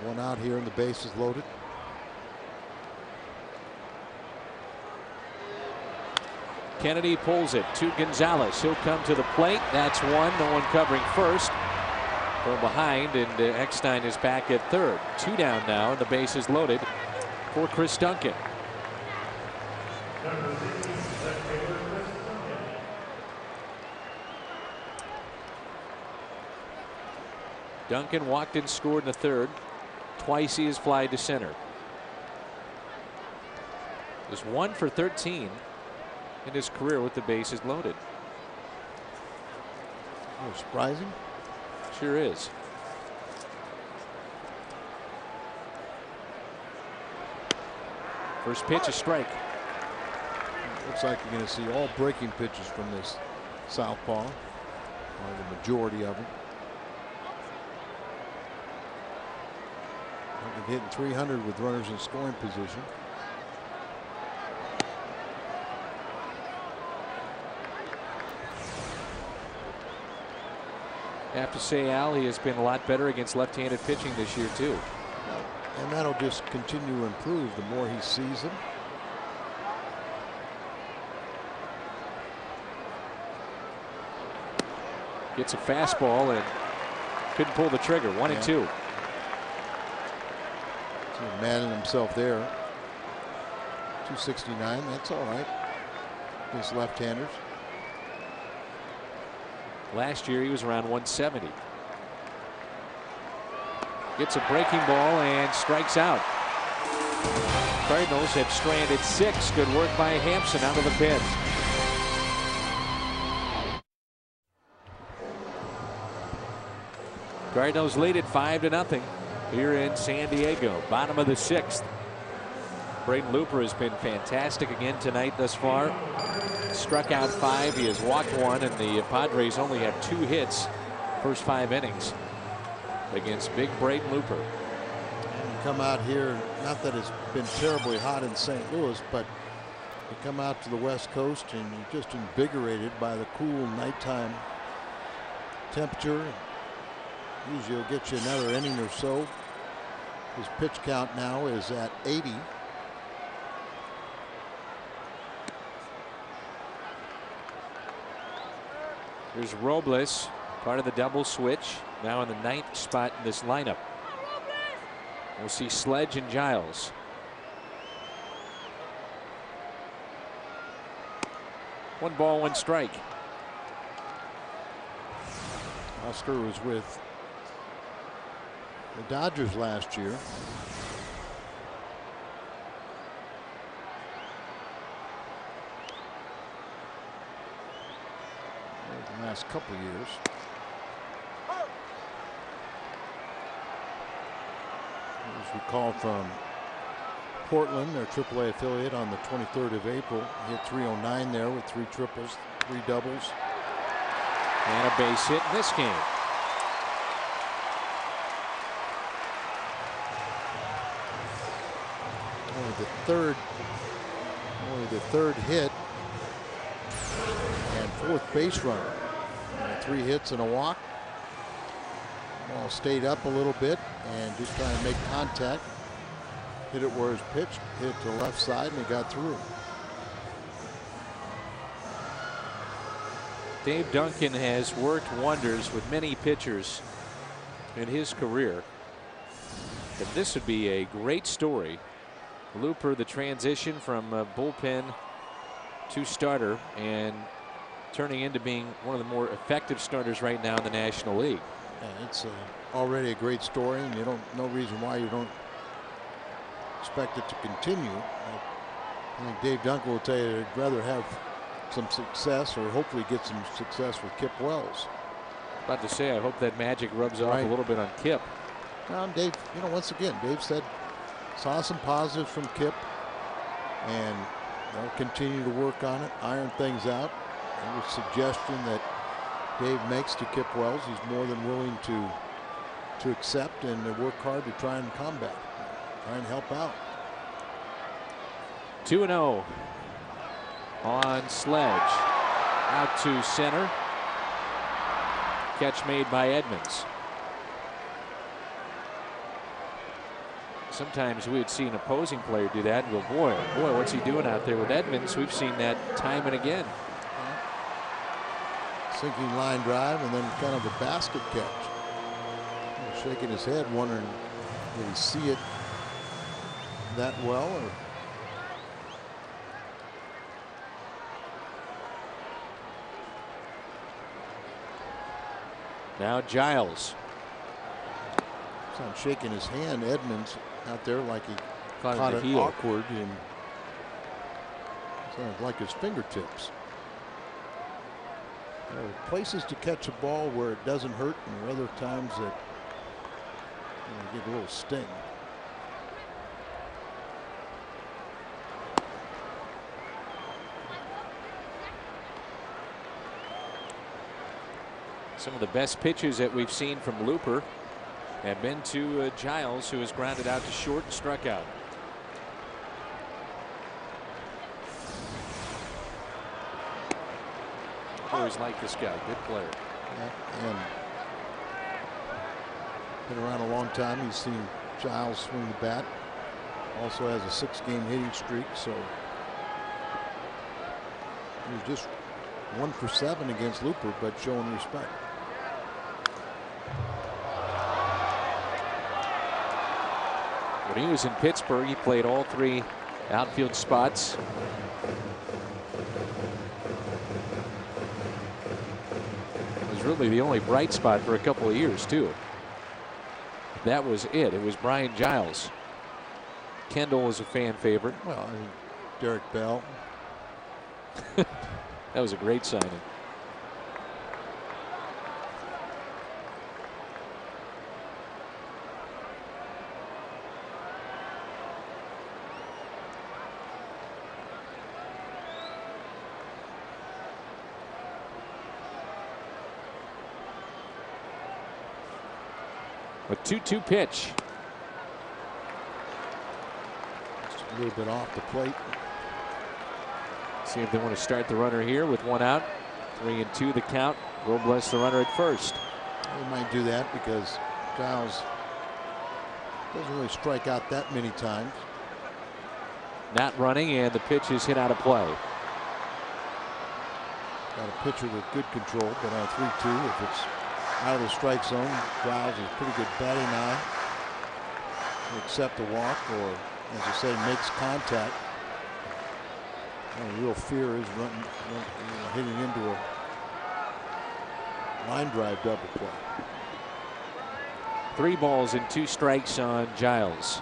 1 out here and the bases loaded. Kennedy pulls it to Gonzalez. He'll come to the plate. That's 1. No one covering first. From behind, and Eckstein is back at 3rd. 2 down now, and the base is loaded for Chris Duncan. Duncan walked and scored in the third. Twice he has flied to center. Is 1 for 13 in his career with the bases loaded. A little surprising. Sure is. First pitch, a strike. Looks like you're going to see all breaking pitches from this southpaw, or the majority of them. Hitting 300 with runners in scoring position. I have to say, Al, he has been a lot better against left-handed pitching this year too. And that'll just continue to improve the more he sees them. Gets a fastball and couldn't pull the trigger. 1-2. Manning himself there. 269. That's all right. Against left-handers. Last year he was around 170. Gets a breaking ball and strikes out. Cardinals have stranded 6. Good work by Hampson out of the pen. Cardinals lead it 5-0 here in San Diego. Bottom of the 6th. Braden Looper has been fantastic again tonight thus far. Struck out 5. He has walked 1, and the Padres only have 2 hits first 5 innings against big Braden Looper. And you come out here, not that it's been terribly hot in St. Louis, but you come out to the West Coast and you're just invigorated by the cool nighttime temperature. Usually will get you another inning or so. His pitch count now is at 80. Here's Robles, part of the double switch, now in the 9th spot in this lineup. We'll see Sledge and Giles. One ball, one strike. Oscar was with the Dodgers last year. The last couple of years. As we call from Portland, their AAA affiliate, on the 23rd of April. Hit 309 there with 3 triples, 3 doubles. And a base hit in this game. Only the third hit and 4th base runner. 3 hits and a walk. Ball stayed up a little bit and just trying to make contact. Hit it where it's pitched, hit to the left side, and he got through. Dave Duncan has worked wonders with many pitchers in his career. But this would be a great story. Looper, the transition from bullpen to starter and turning into being one of the more effective starters right now in the National League. Yeah, it's already a great story, and no reason why you don't expect it to continue. I think Dave Duncan will tell you he'd rather have some success, or hopefully get some success with Kip Wells. About to say, I hope that magic rubs off a little bit on Kip. Now, Dave, once again, Dave said saw some positives from Kip, and they'll continue to work on it, iron things out. Every suggestion that Dave makes to Kip Wells, he's more than willing to accept and to work hard to try and combat, try and help out. 2-0 on Sledge. Out to center. Catch made by Edmonds. Sometimes we'd see an opposing player do that and go, boy, what's he doing out there with Edmonds? We've seen that time and again. Sinking line drive and then kind of a basket catch. He's shaking his head, wondering, did he see it that well? Or now Giles. on shaking his hand. Edmonds out there like he Caught it heel. awkward and sounds like his fingertips. There are places to catch a ball where it doesn't hurt, and there are other times that get a little sting. Some of the best pitches that we've seen from Looper have been to Giles, who has grounded out to short and struck out. Always liked this guy. Good player. Yeah, and been around a long time. He's seen Giles swing the bat. Also has a 6-game hitting streak, so he was just 1 for 7 against Looper, but showing respect. When he was in Pittsburgh, he played all 3 outfield spots. It was really the only bright spot for a couple of years, too. That was it. It was Brian Giles. Kendall was a fan favorite. Well, I mean, Derek Bell. That was a great signing. A 2-2 pitch. Just a little bit off the plate. See if they want to start the runner here with 1 out. 3-2 the count. Robles the runner at first. They might do that because Giles doesn't really strike out that many times. Not running, and the pitch is hit out of play. Got a pitcher with good control, but on 3-2, if it's out of the strike zone, Giles is pretty good batting eye to accept a walk, or as you say, makes contact. The real fear is hitting into a line drive double play. 3 balls and 2 strikes on Giles.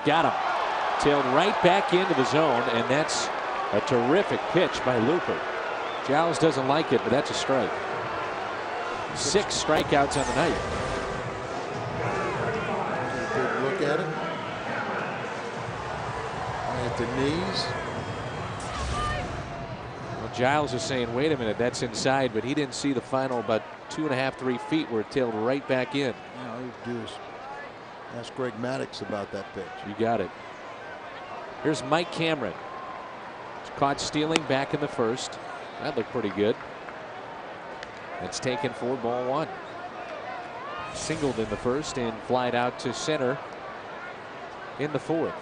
Got him. Tailed right back into the zone, and that's a terrific pitch by Looper. Giles doesn't like it, but that's a strike. 6 strikeouts on the night. Good look at it. At the knees. Well, Giles is saying, wait a minute, that's inside, but he didn't see the final about 2.5, 3 feet where it tailed right back in. All you do is ask Greg Maddux about that pitch. You got it. Here's Mike Cameron. Caught stealing back in the first. That looked pretty good. It's taken for ball 1. Singled in the first and flied out to center in the 4th.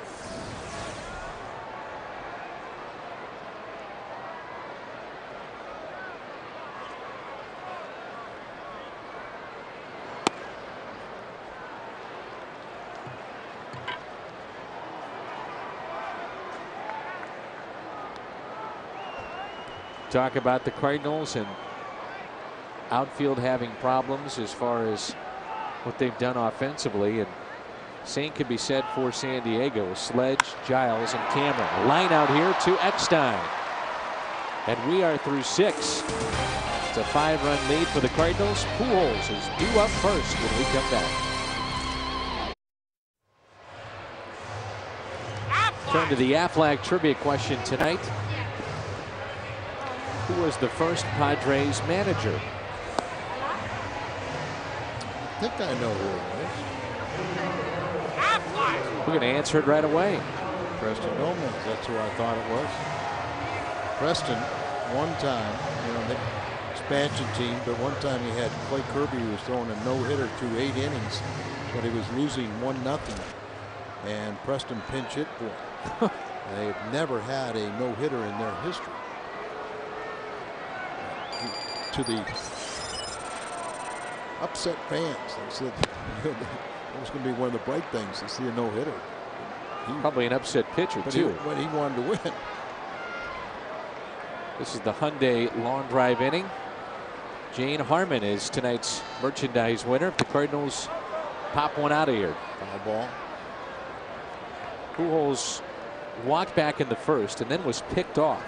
Talk about the Cardinals and outfield having problems as far as what they've done offensively, and same could be said for San Diego. Sledge, Giles, and Cameron. A line out here to Eckstein, and we are through 6. It's a 5-run lead for the Cardinals. Pujols is due up first when we come back. Turn to the Aflac trivia question tonight. Who was the first Padres manager? I think I know who it was. We're going to answer it right away. Preston Gomez. That's who I thought it was. Preston, one time, the expansion team, but one time he had Clay Kirby, who was throwing a no-hitter through 8 innings, but he was losing 1-0, and Preston pinch hit for him. They've never had a no-hitter in their history. To the upset fans, they said it was going to be one of the bright things to see a no-hitter. Probably an upset pitcher, too. But he wanted to win. This is the Hyundai long drive inning. Jane Harmon is tonight's merchandise winner if the Cardinals pop one out of here. Foul ball. Pujols walked back in the first and then was picked off.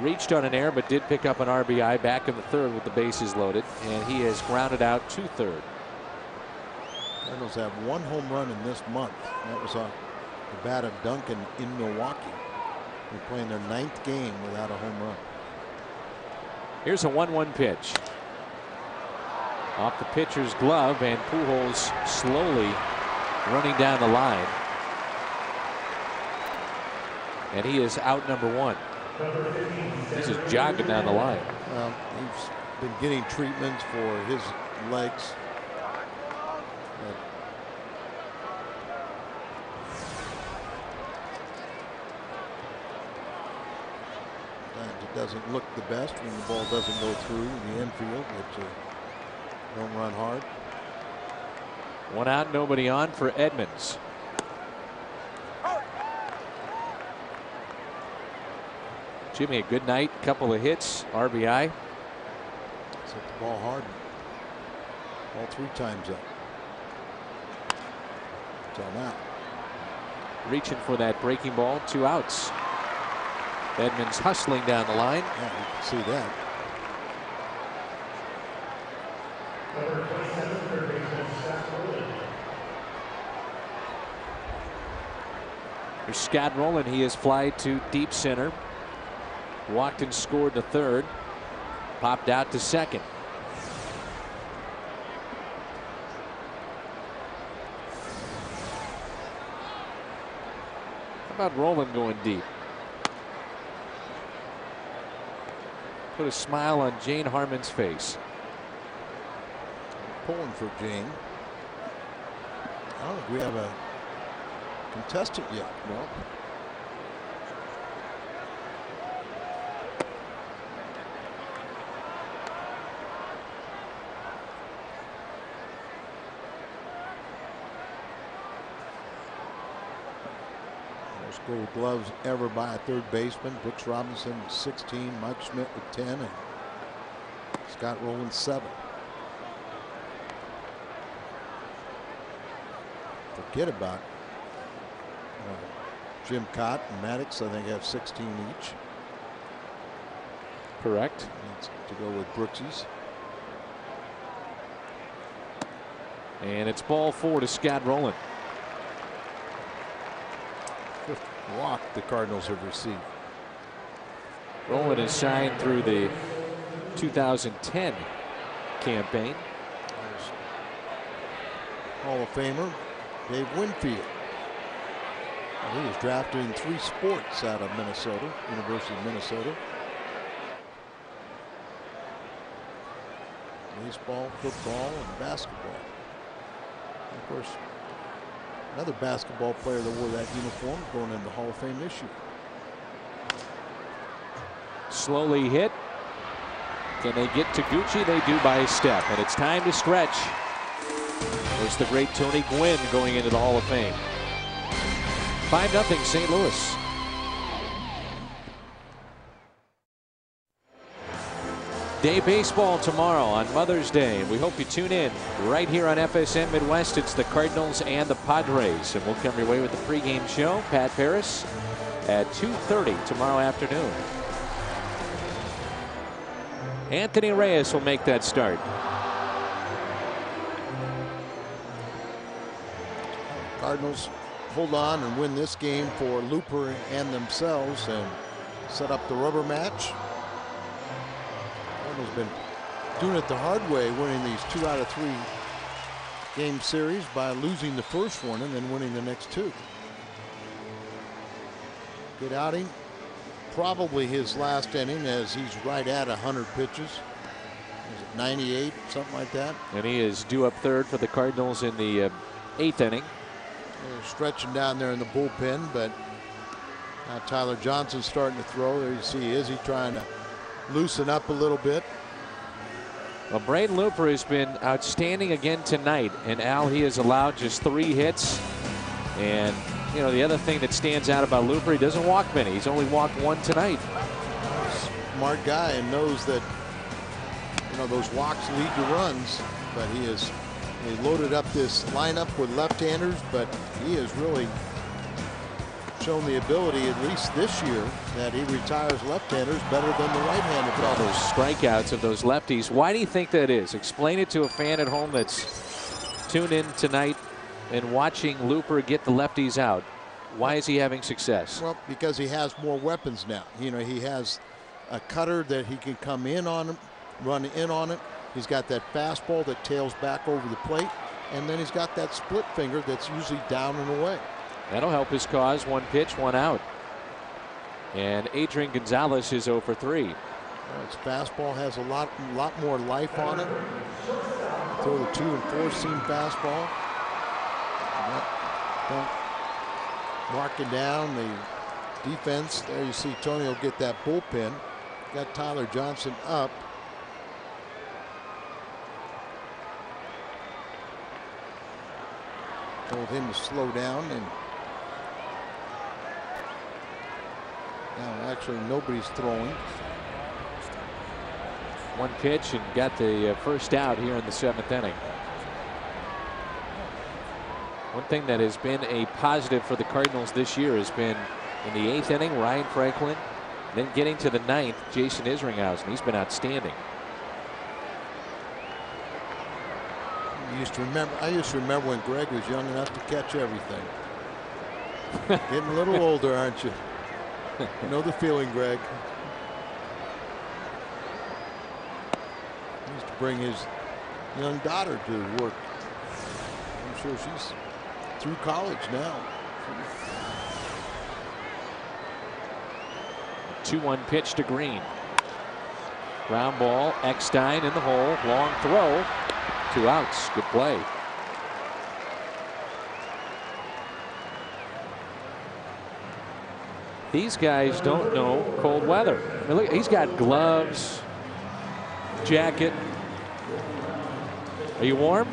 Reached on an error but did pick up an RBI back in the third with the bases loaded, and he has grounded out to third. Cardinals have 1 home run in this month. That was on the bat of Duncan in Milwaukee. They're playing their 9th game without a home run. Here's a 1-1 pitch. Off the pitcher's glove, and Pujols slowly running down the line. And he is out number 1. He's just jogging down the line. Well, he's been getting treatments for his legs. Sometimes it doesn't look the best when the ball doesn't go through the infield, but don't run hard. 1 out, nobody on for Edmonds. Jimmy, a good night, couple of hits, RBI. Hit the ball hard. All 3 times up. So now. Reaching for that breaking ball, 2 outs. Edmonds hustling down the line. Yeah, you can see that. There's Scott Rowland. He has flied to deep center. Walked and scored to third. Popped out to second. How about Rowland going deep? Put a smile on Jane Harmon's face. Pulling for Jane. I don't think we have a contestant yet. No. Most gold gloves ever by a third baseman. Brooks Robinson 16, Mike Schmidt with 10, and Scott Rowland 7. Forget about Jim Cott and Maddox. I think have 16 each. Correct. Needs to go with Brooksy's. And it's ball 4 to Scott Rowland. 5th walk the Cardinals have received. Rowland is signed through the 2010 campaign. There's Hall of Famer Dave Winfield. He was drafted in 3 sports out of Minnesota, University of Minnesota. Baseball, football, and basketball. And of course, another basketball player that wore that uniform going into the Hall of Fame this year. Slowly hit. Can they get to Gucci? They do by a step, and it's time to stretch. There's the great Tony Gwynn going into the Hall of Fame. 5-0 St. Louis. Day baseball tomorrow on Mother's Day. We hope you tune in right here on FSM Midwest. It's the Cardinals and the Padres, and we'll come your way with the pregame show. Pat Paris at 2:30 tomorrow afternoon. Anthony Reyes will make that start. Cardinals hold on and win this game for Looper and themselves and set up the rubber match. Cardinals been doing it the hard way, winning these 2 out of 3 game series by losing the first one and then winning the next 2. Good outing. Probably his last inning, as he's right at 100 pitches. Is it 98, something like that? And he is due up third for the Cardinals in the 8th inning. They're stretching down there in the bullpen, but now Tyler Johnson's starting to throw. There you see Izzy trying to loosen up a little bit. Well, Braden Looper has been outstanding again tonight, and Al, he has allowed just 3 hits. And you know, the other thing that stands out about Looper, he doesn't walk many. He's only walked 1 tonight. Smart guy and knows that You know, those walks lead to runs, but he loaded up this lineup with left-handers, but he has really shown the ability, at least this year, that he retires left-handers better than the right-handed. All those strikeouts of those lefties. Why do you think that is? Explain it to a fan at home that's tuned in tonight and watching Looper get the lefties out. Why is he having success? Well, because he has more weapons now. You know, he has a cutter that he can come in on him, run in on it. He's got that fastball that tails back over the plate, and then he's got that split finger that's usually down and away. That'll help his cause. 1 pitch, 1 out. And Adrian Gonzalez is 0 for 3. His fastball has a lot more life on it. Throw the 2 and 4 seam fastball. Don't mark it down. The defense there, you see Tony will get that bullpen. Got Tyler Johnson up. Told him to slow down, and now actually nobody's throwing. 1 pitch and got the first out here in the 7th inning. One thing that has been a positive for the Cardinals this year has been in the 8th inning, Ryan Franklin, then getting to the 9th, Jason Isringhausen. He's been outstanding. I used to remember when Greg was young enough to catch everything. Getting a little older, aren't you? You know the feeling, Greg. He used to bring his young daughter to work. I'm sure she's through college now. 2-1 pitch to Green. Ground ball, Eckstein in the hole, long throw. 2 outs. Good play. These guys don't know cold weather. I mean, look, he's got gloves, jacket. Are you warm?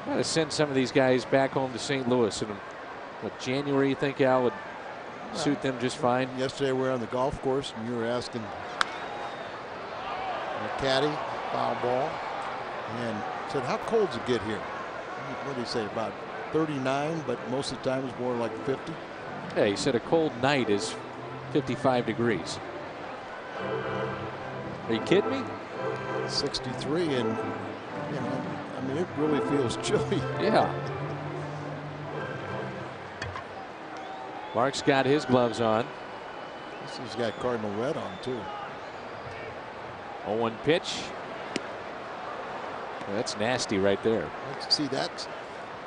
Got to send some of these guys back home to St. Louis in what, January. You think Al would suit them just fine? Yesterday we were on the golf course and you were asking caddy, foul ball, and said, how cold's it get here? What did he say, about 39, but most of the time it's more like 50? Yeah, he said a cold night is 55 degrees. Are you kidding me? 63, and you know, I mean, it really feels chilly. Yeah. Mark's got his gloves on. This has got Cardinal red on too. 0-1 pitch. Well, that's nasty right there. See, that's,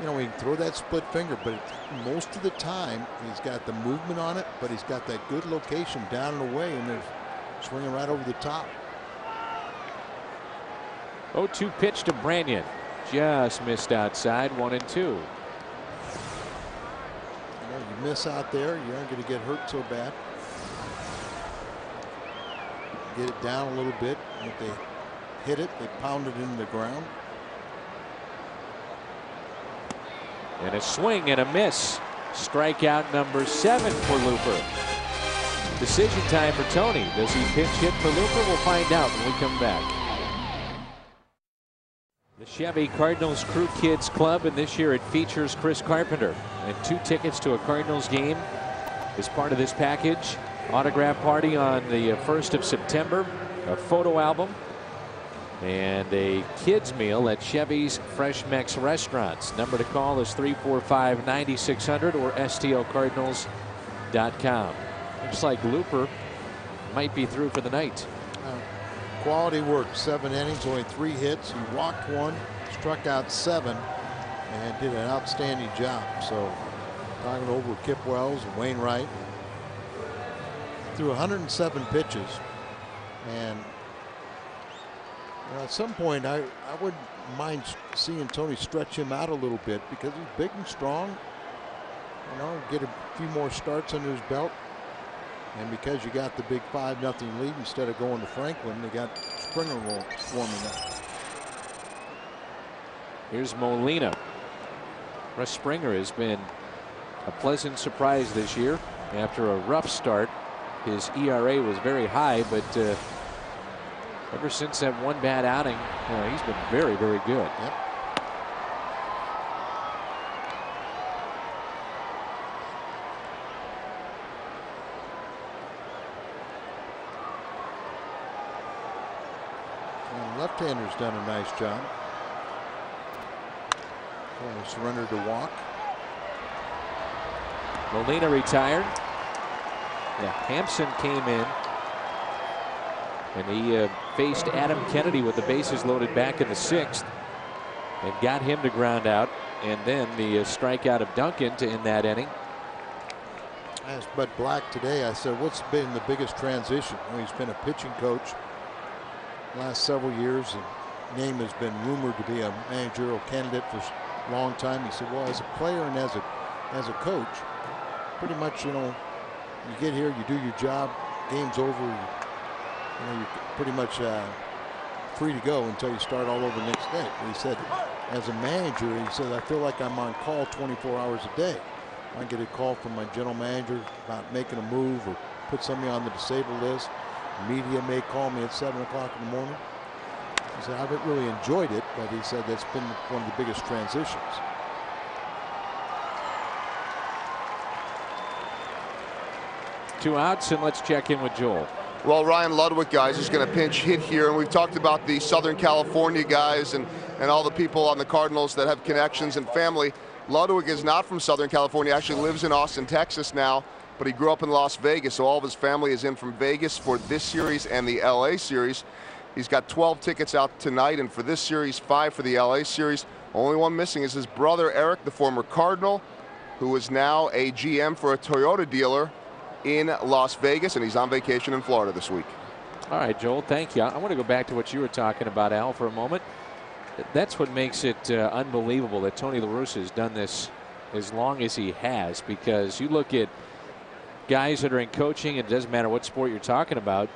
you know, he can throw that split finger, but most of the time he's got the movement on it, but he's got that good location down and away, and they're swinging right over the top. 0-2 pitch to Branyan. Just missed outside. 1-2. You know, you miss out there, you aren't going to get hurt so bad. Get it down a little bit. If they hit it, they pound it into the ground. And a swing and a miss. Strikeout number 7 for Looper. Decision time for Tony. Does he pinch hit for Looper? We'll find out when we come back. The Chevy Cardinals Crew Kids Club, and this year it features Chris Carpenter. And 2 tickets to a Cardinals game is part of this package. Autograph party on the 1st of September, a photo album, and a kids meal at Chevy's Fresh Mex restaurants. Number to call is 345-9600 or STLCardinals.com. Looks like Looper might be through for the night. Quality work. 7 innings, only 3 hits. He walked 1, struck out 7, and did an outstanding job. So talking over with Kip Wells and Wainwright. Threw 107 pitches, and you know, at some point I wouldn't mind seeing Tony stretch him out a little bit because he's big and strong. You know, get a few more starts under his belt, and because you got the big 5-0 lead instead of going to Franklin, they got Springer warming up. Here's Molina. Russ Springer has been a pleasant surprise this year after a rough start. His ERA was very high, but ever since that one bad outing, he's been very, very good. Yep. And left-hander's done a nice job. Surrendered to walk. Molina retired. Yeah, Hampson came in, and he faced Adam Kennedy with the bases loaded back in the 6th and got him to ground out, and then the strikeout of Duncan to end that inning. I asked Bud Black today, I said, what's been the biggest transition? Well, he's been a pitching coach last several years, and name has been rumored to be a managerial candidate for a long time. He said, well, as a player and as a coach, pretty much, you get here, you do your job, game's over, you're pretty much free to go until you start all over the next day. He said, as a manager, he said, I feel like I'm on call 24 hours a day. I get a call from my general manager about making a move or put somebody on the disabled list. Media may call me at 7 o'clock in the morning. He said, I haven't really enjoyed it, but he said that's been one of the biggest transitions. Two outs, and let's check in with Joel. Well, Ryan Ludwig, guys, is going to pinch hit here, and we've talked about the Southern California guys and all the people on the Cardinals that have connections and family. Ludwig is not from Southern California, actually lives in Austin, Texas now, but he grew up in Las Vegas, so all of his family is in from Vegas for this series and the LA series. He's got 12 tickets out tonight, and for this series, 5 for the LA series. Only one missing is his brother, Eric, the former Cardinal, who is now a GM for a Toyota dealer in Las Vegas, and he's on vacation in Florida this week. All right, Joel, thank you. I want to go back to what you were talking about, Al, for a moment. That's what makes it unbelievable that Tony La Russa has done this as long as he has, because you look at guys that are in coaching, and it doesn't matter what sport you're talking about.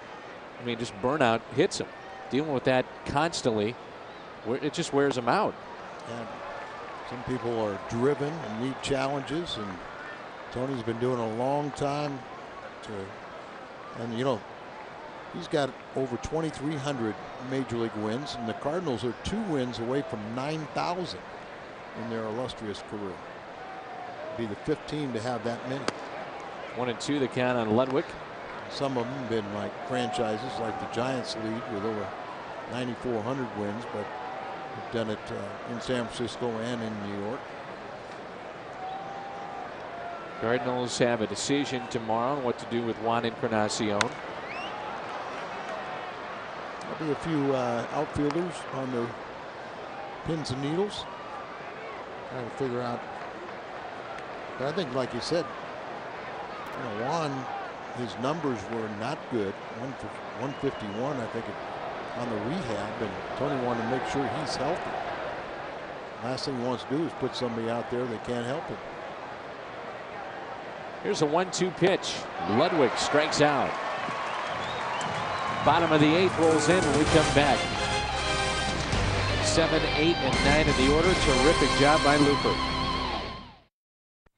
I mean, just burnout hits them. Dealing with that constantly, it just wears them out. And some people are driven and need challenges, and Tony's been doing a long time. And he's got over 2,300 major league wins, and the Cardinals are 2 wins away from 9,000 in their illustrious career. Be the 5th team to have that many. 1-2 the count on Ludwig. Some of them have been like franchises, like the Giants lead with over 9,400 wins, but have done it in San Francisco and in New York. Cardinals have a decision tomorrow on what to do with Juan Encarnacion. There'll be a few outfielders on the pins and needles, trying to figure out. But I think, like you said, Juan, his numbers were not good. 151, I think, on the rehab, and Tony wanted to make sure he's healthy. Last thing he wants to do is put somebody out there that can't help him. Here's a 1-2 pitch. Ludwig strikes out. Bottom of the 8th rolls in when we come back. 7, 8, and 9 in the order. Terrific job by Looper.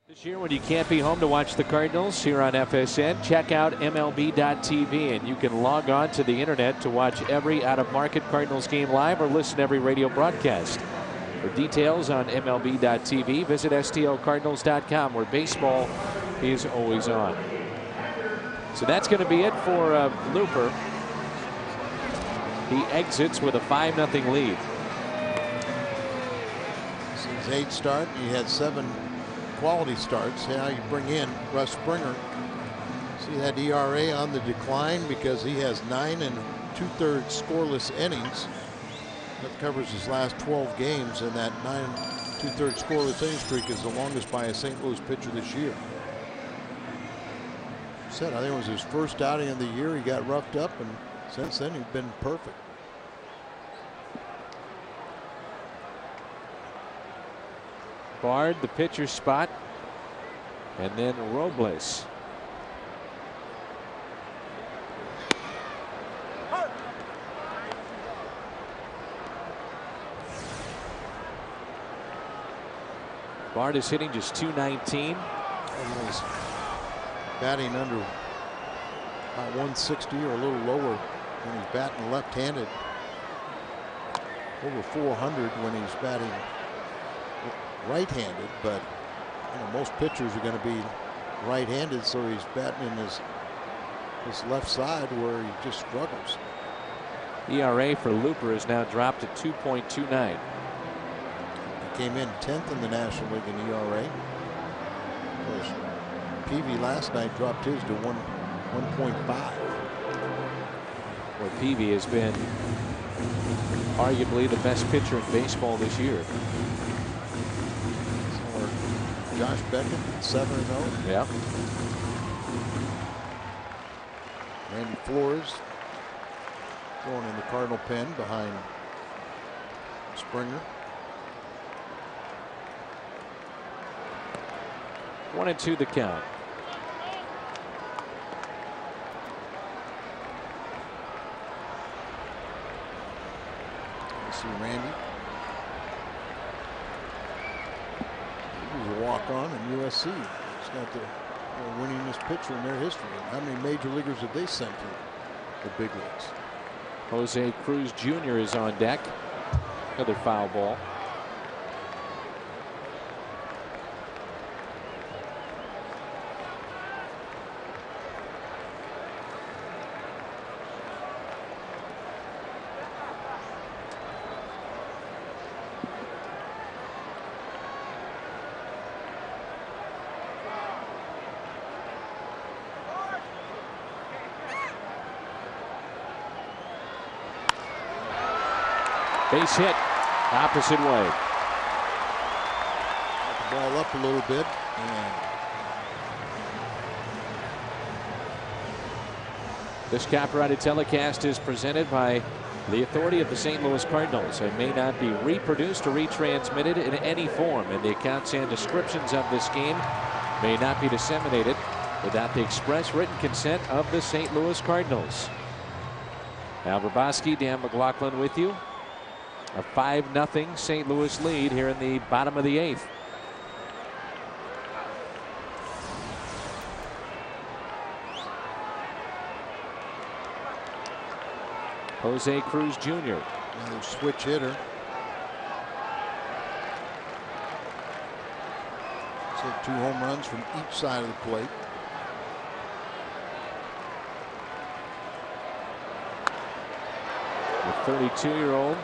This year, when you can't be home to watch the Cardinals here on FSN, check out MLB.tv, and you can log on to the internet to watch every out-of-market Cardinals game live or listen to every radio broadcast. For details on MLB.tv, visit STLCardinals.com, where baseball is always on. So that's going to be it for Looper. He exits with a 5-0 lead. This is his 8th start. He had 7 quality starts. Now you bring in Russ Springer. See that ERA on the decline because he has 9 2/3 scoreless innings. That covers his last 12 games, and that 9 2/3 scoreless inning streak is the longest by a St. Louis pitcher this year. Said, I think it was his first outing of the year. He got roughed up, and since then he's been perfect. Bard, the pitcher spot, and then Robles. Bard is hitting just .219. He was batting under about 160 or a little lower when he's batting left-handed. Over 400 when he's batting right-handed, but most pitchers are going to be right-handed, so he's batting in his left side where he just struggles. ERA for Looper is now dropped to 2.29. He came in 10th in the National League in ERA. Of course, Peavy last night dropped his to 1.5. Well, Peavy has been arguably the best pitcher in baseball this year. So Josh Beckett, 7-0. Yeah. Randy Flores going in the Cardinal pen behind Springer. 1-2 the count. See Randy. He was a walk-on in USC. He's got the winningest pitcher in their history. How many major leaguers have they sent to the big leagues? Jose Cruz Jr. is on deck. Another foul ball. Base hit opposite way. Got the ball up a little bit, and this copyrighted telecast is presented by the authority of the St. Louis Cardinals and may not be reproduced or retransmitted in any form, and the accounts and descriptions of this game may not be disseminated without the express written consent of the St. Louis Cardinals. Al Verboski, Dan McLaughlin with you. A 5-0 St. Louis lead here in the bottom of the 8th. Jose Cruz Jr. Another switch hitter. He's hit 2 home runs from each side of the plate. The 32-year-old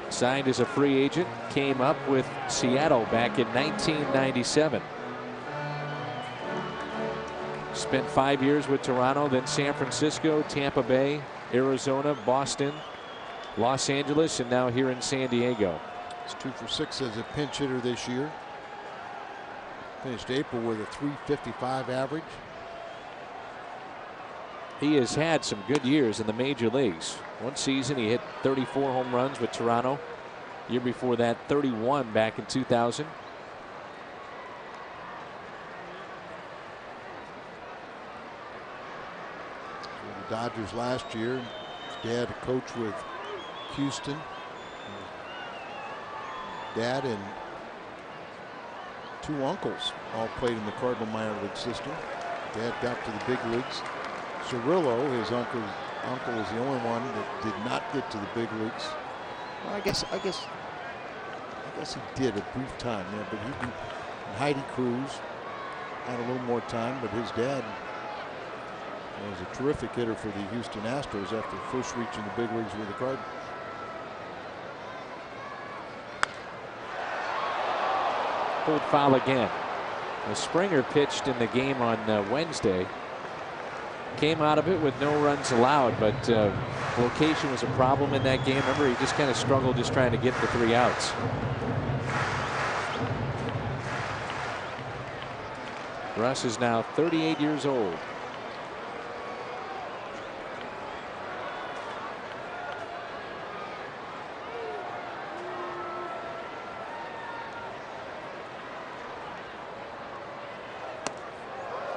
signed as a free agent, came up with Seattle back in 1997. Spent 5 years with Toronto, then San Francisco, Tampa Bay, Arizona, Boston, Los Angeles, and now here in San Diego. He's 2 for 6 as a pinch hitter this year. Finished April with a .355 average. He has had some good years in the major leagues. One season he hit 34 home runs with Toronto. Year before that, 31 back in 2000. For the Dodgers last year. His dad, a coach with Houston. Dad and 2 uncles all played in the Cardinal minor league system. Dad got to the big leagues. Cirillo, his uncle was the only one that did not get to the big leagues. Well, I guess he did a brief time, yeah, but he and Heidi Cruz had a little more time, but his dad was a terrific hitter for the Houston Astros after first reaching the big leagues with the Cardinals. Pulled foul again. Springer pitched in the game on Wednesday. Came out of it with no runs allowed, but location was a problem in that game. Remember, he just kind of struggled just trying to get the 3 outs. Russ is now 38 years old.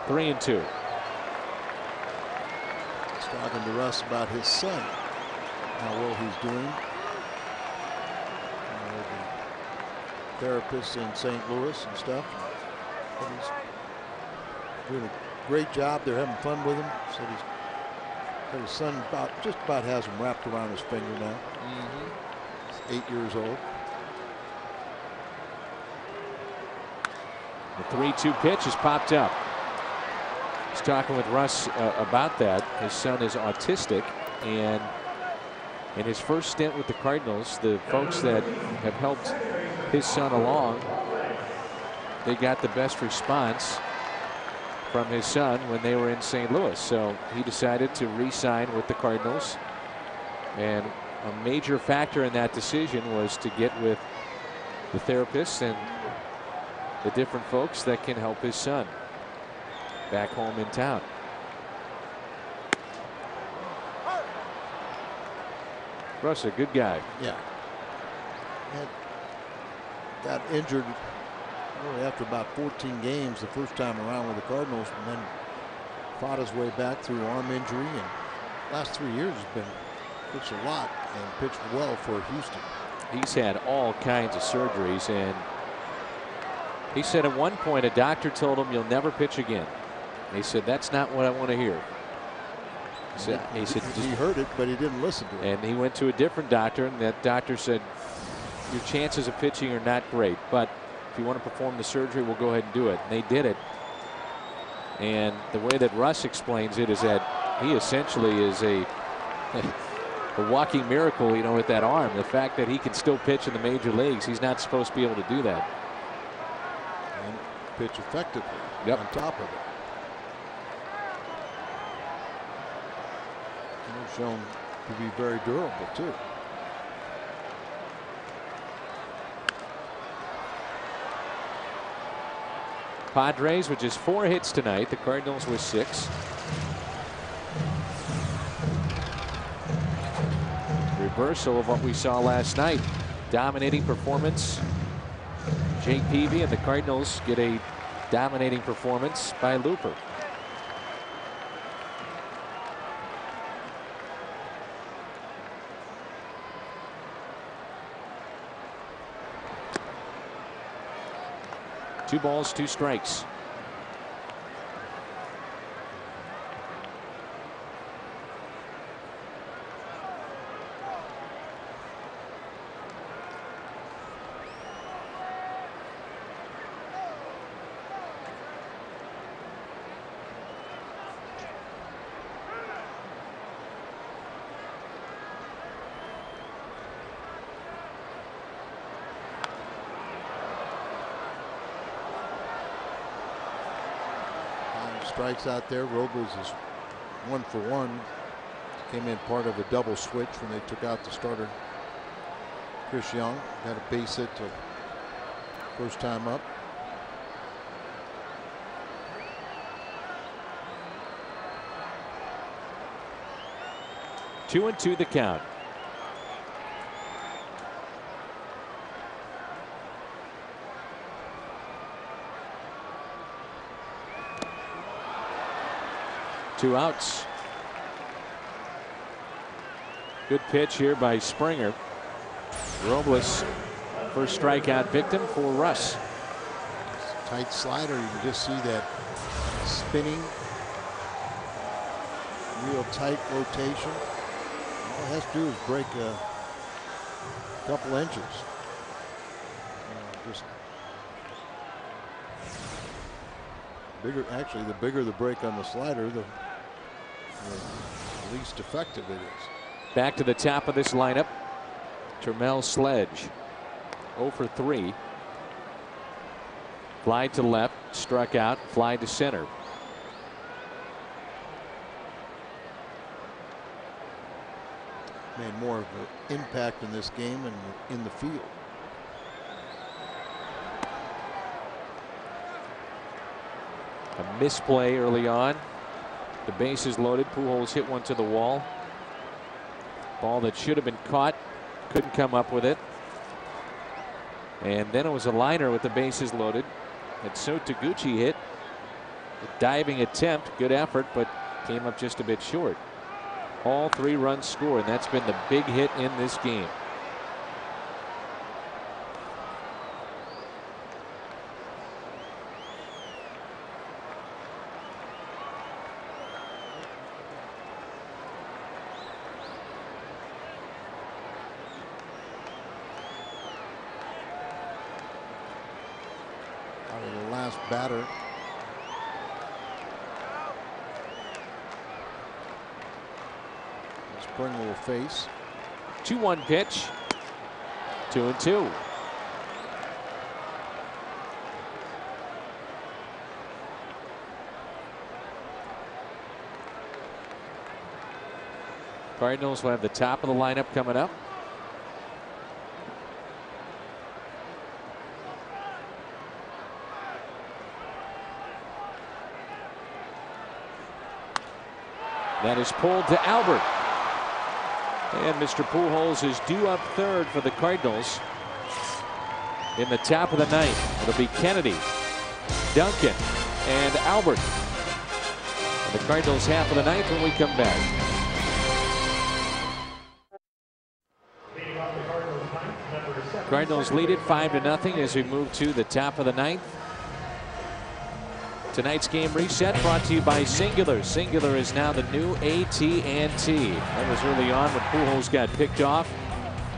Three and 2. Talking to Russ about his son, how well he's doing. The therapist in St. Louis and stuff. But he's doing a great job. They're having fun with him. Said his son just about has him wrapped around his finger now. He's 8 years old. The 3-2 pitch is popped up. He's talking with Russ about that. His son is autistic, and in his first stint with the Cardinals, the folks that have helped his son along, they got the best response from his son when they were in St. Louis. So he decided to re-sign with the Cardinals, and a major factor in that decision was to get with the therapists and the different folks that can help his son back home in town. Russ, a good guy. Yeah. Got injured really after about 14 games the first time around with the Cardinals, and then fought his way back through arm injury, and last 3 years has been pitched a lot and pitched well for Houston. He's had all kinds of surgeries, and he said at one point a doctor told him you'll never pitch again. And he said that's not what I want to hear. He said he heard it, but he didn't listen to it. And he went to a different doctor, and that doctor said your chances of pitching are not great, but if you want to perform the surgery, we'll go ahead and do it. And they did it. And the way that Russ explains it is that he essentially is a walking miracle, you know, with that arm. The fact that he can still pitch in the major leagues, he's not supposed to be able to do that. And pitch effectively on top of it. And he's shown to be very durable too. Padres with just 4 hits tonight. The Cardinals with 6. Reversal of what we saw last night. Dominating performance. Jake Peavy, and the Cardinals get a dominating performance by Looper. Two balls, 2 strikes. Strikes out there. Robles is 1 for 1. Came in part of a double switch when they took out the starter Chris Young. Got a base hit to first time up. Two and 2 the count. Two outs. Good pitch here by Springer. Robles, first strikeout victim for Russ. Tight slider. You can just see that spinning, real tight rotation. All it has to do is break a couple inches. Just bigger. Actually, the bigger the break on the slider, the least effective it is. Back to the top of this lineup. Termel Sledge, 0 for 3. Fly to left, struck out, fly to center. Made more of an impact in this game and in the field. A misplay early on. The bases loaded. Pujols hit one to the wall. Ball that should have been caught. Couldn't come up with it. And then it was a liner with the bases loaded that So Taguchi hit. A diving attempt. Good effort, but came up just a bit short. All 3 runs scored, and that's been the big hit in this game. batter. Springer will face. 2-1 pitch. 2-2. Cardinals will have the top of the lineup coming up. That is pulled to Albert. And Mr. Pujols is due up third for the Cardinals. In the top of the ninth, it'll be Kennedy, Duncan, and Albert. And the Cardinals half of the ninth when we come back. Cardinals lead it 5-0 as we move to the top of the ninth. Tonight's game reset brought to you by Singular. Singular is now the new AT&T. That was early on when Pujols got picked off.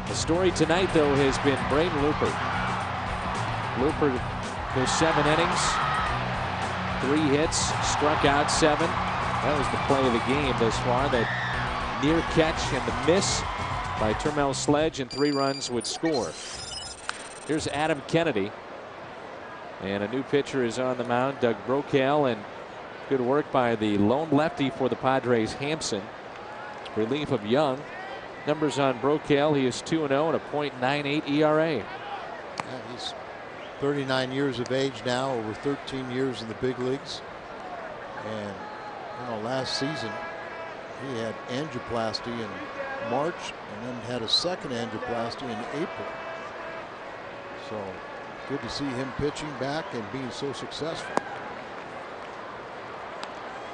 The story tonight, though, has been Braden Looper. Looper goes 7 innings, 3 hits, struck out 7. That was the play of the game thus far. That near catch and the miss by Termel Sledge, and 3 runs would score. Here's Adam Kennedy. And a new pitcher is on the mound, Doug Brokaw, and good work by the lone lefty for the Padres, Hampson. Relief of Young. Numbers on Brokaw, he is 2-0 and a .98 ERA. Yeah, he's 39 years of age now, over 13 years in the big leagues. And last season he had angioplasty in March and then had a second angioplasty in April. So good to see him pitching back and being so successful.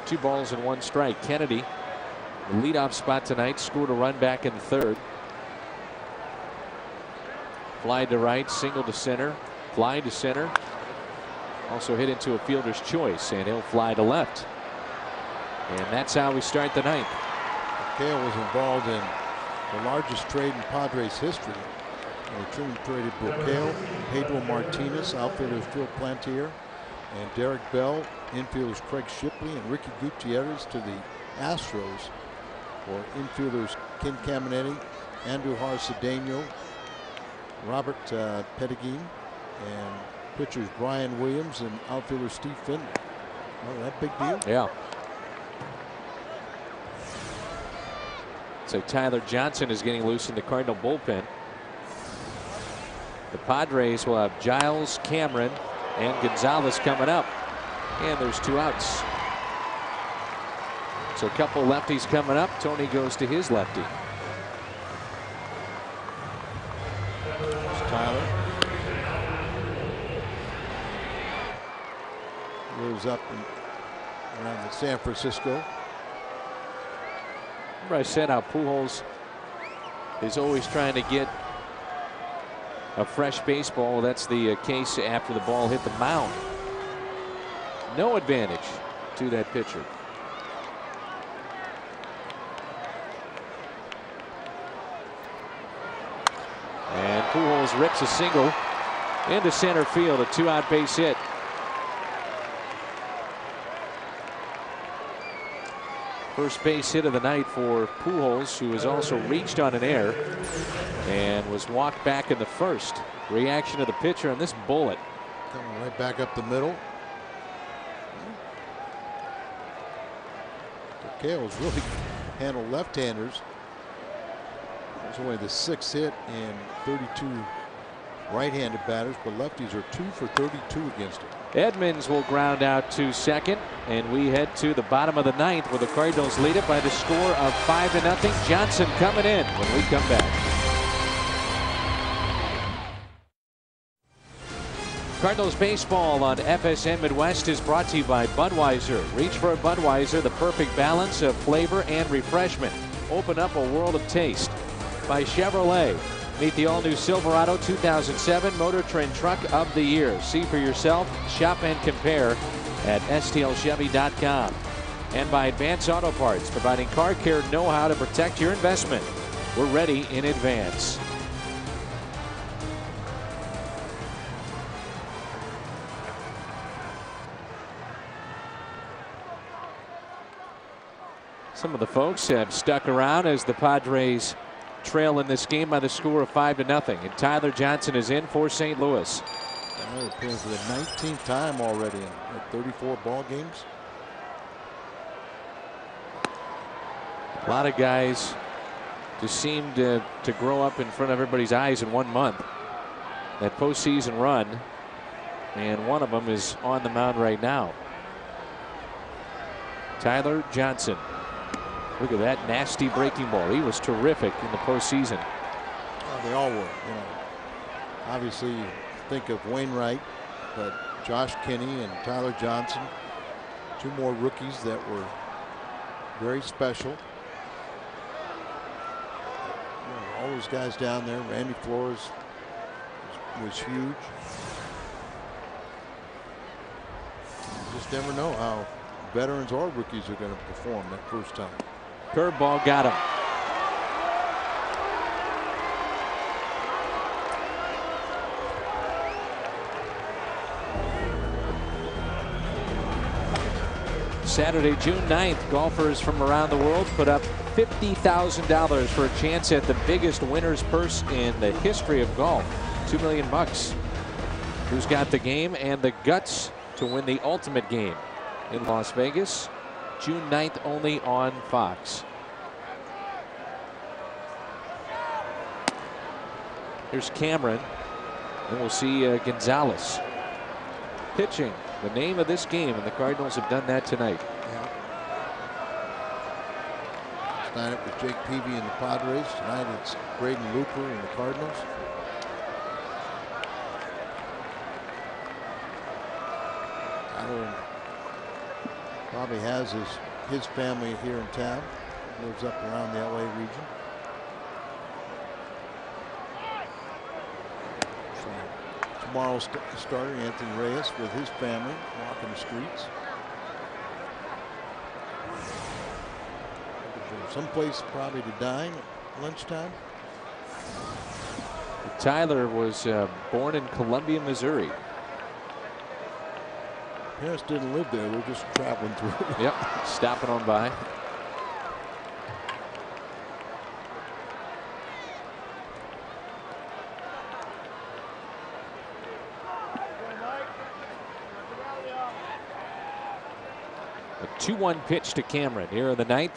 2 balls and 1 strike. Kennedy, the leadoff spot tonight, scored a run back in the third. Fly to right, single to center, fly to center. Also hit into a fielder's choice, and he'll fly to left. And that's how we start the ninth. Kale was involved in the largest trade in Padres history. They traded Brokaw, Pedro Martinez, outfielders Phil Plantier, and Derek Bell, infielders Craig Shipley and Ricky Gutierrez to the Astros, for infielders Ken Caminetti, Andrew Cedeno, Robert Pettigene, and pitchers Brian Williams and outfielder Steve Finley. Oh, that big deal? Yeah. So Tyler Johnson is getting loose in the Cardinal bullpen. The Padres will have Giles, Cameron, and Gonzalez coming up. And there's 2 outs. So a couple lefties coming up. Tony goes to his lefty. There's Tyler. Moves up and around the San Francisco. Remember I said how Pujols is always trying to get a fresh baseball. Well, that's the case after the ball hit the mound. No advantage to that pitcher. And Pujols rips a single into center field, a 2-out base hit. First base hit of the night for Pujols, who was also reached on an error and was walked back in the first. Reaction of the pitcher on this bullet. Coming right back up the middle. Kale's really handled left-handers. It's only the 6th hit and 32 right-handed batters, but lefties are 2 for 32 against him. Edmonds will ground out to second, and we head to the bottom of the ninth where the Cardinals lead it by the score of 5-0. Johnson coming in when we come back. Cardinals baseball on FSN Midwest is brought to you by Budweiser. Reach for a Budweiser, the perfect balance of flavor and refreshment. Open up a world of taste. By Chevrolet. Meet the all-new Silverado 2007 Motor Trend Truck of the Year. See for yourself, shop and compare at stlchevy.com. And by Advance Auto Parts, providing car care know-how to protect your investment. We're ready in advance. Some of the folks have stuck around as the Padres trail in this game by the score of 5-0. And Tyler Johnson is in for St. Louis. They're playing for the 19th time already in 34 ball games. A lot of guys just seem to grow up in front of everybody's eyes in 1 month. That postseason run, and one of them is on the mound right now. Tyler Johnson. Look at that nasty breaking ball. He was terrific in the postseason. Well, they all were. You know, obviously you think of Wainwright, but Josh Kinney and Tyler Johnson, two more rookies that were very special. You know, all those guys down there. Randy Flores was huge. You just never know how veterans or rookies are going to perform that first time. Curveball got him. Saturday, June 9th, golfers from around the world put up $50,000 for a chance at the biggest winner's purse in the history of golf. $2 million. Who's got the game and the guts to win the ultimate game in Las Vegas? June 9th only on Fox. Here's Cameron, and we'll see Gonzalez pitching. The name of this game, and the Cardinals have done that tonight. Yeah. Last night it was Jake Peavy and the Padres. Tonight it's Braden Looper and the Cardinals. Tyler probably has his family here in town. Lives up around the LA region. So tomorrow's starter Anthony Reyes with his family walking the streets. Someplace probably to dine at lunchtime. Tyler was born in Columbia, Missouri. Parents didn't live there, they're just traveling through. Yep, stopping on by. A 2-1 pitch to Cameron here in the 9th.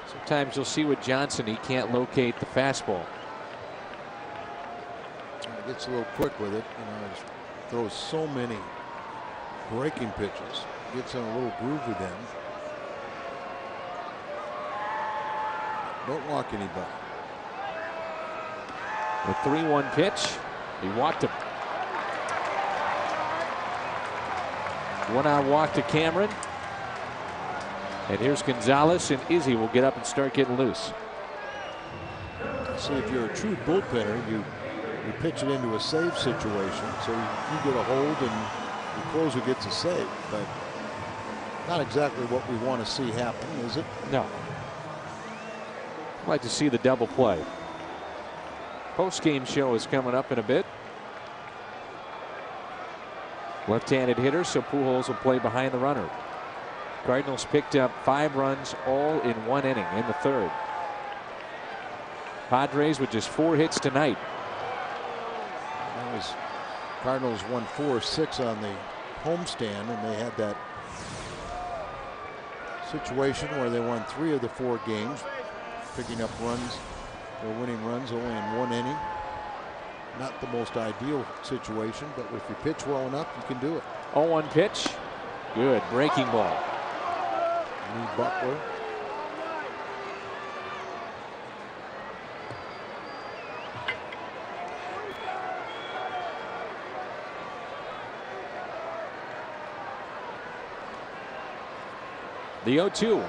Sometimes you'll see with Johnson, he can't locate the fastball. He gets a little quick with it. You know, he throws so many breaking pitches. Gets in a little groove with them. Don't walk anybody. A 3-1 pitch. He walked him. 1-out walk to Cameron. And here's Gonzalez, and Izzy will get up and start getting loose. See, if you're a true bullpenner, you pitch it into a save situation, so you get a hold and the closer gets a save. But not exactly what we want to see happen, is it? No. I'd like to see the double play. Post-game show is coming up in a bit. Left-handed hitter, so Pujols will play behind the runner. Cardinals picked up 5 runs all in 1 inning in the 3rd. Padres with just 4 hits tonight. That was Cardinals won 4 of 6 on the homestand, and they had that situation where they won 3 of the 4 games, picking up runs or winning runs only in 1 inning. Not the most ideal situation, but if you pitch well enough, you can do it. 0-1 pitch. Good breaking ball. Lee Butler. The 0-2.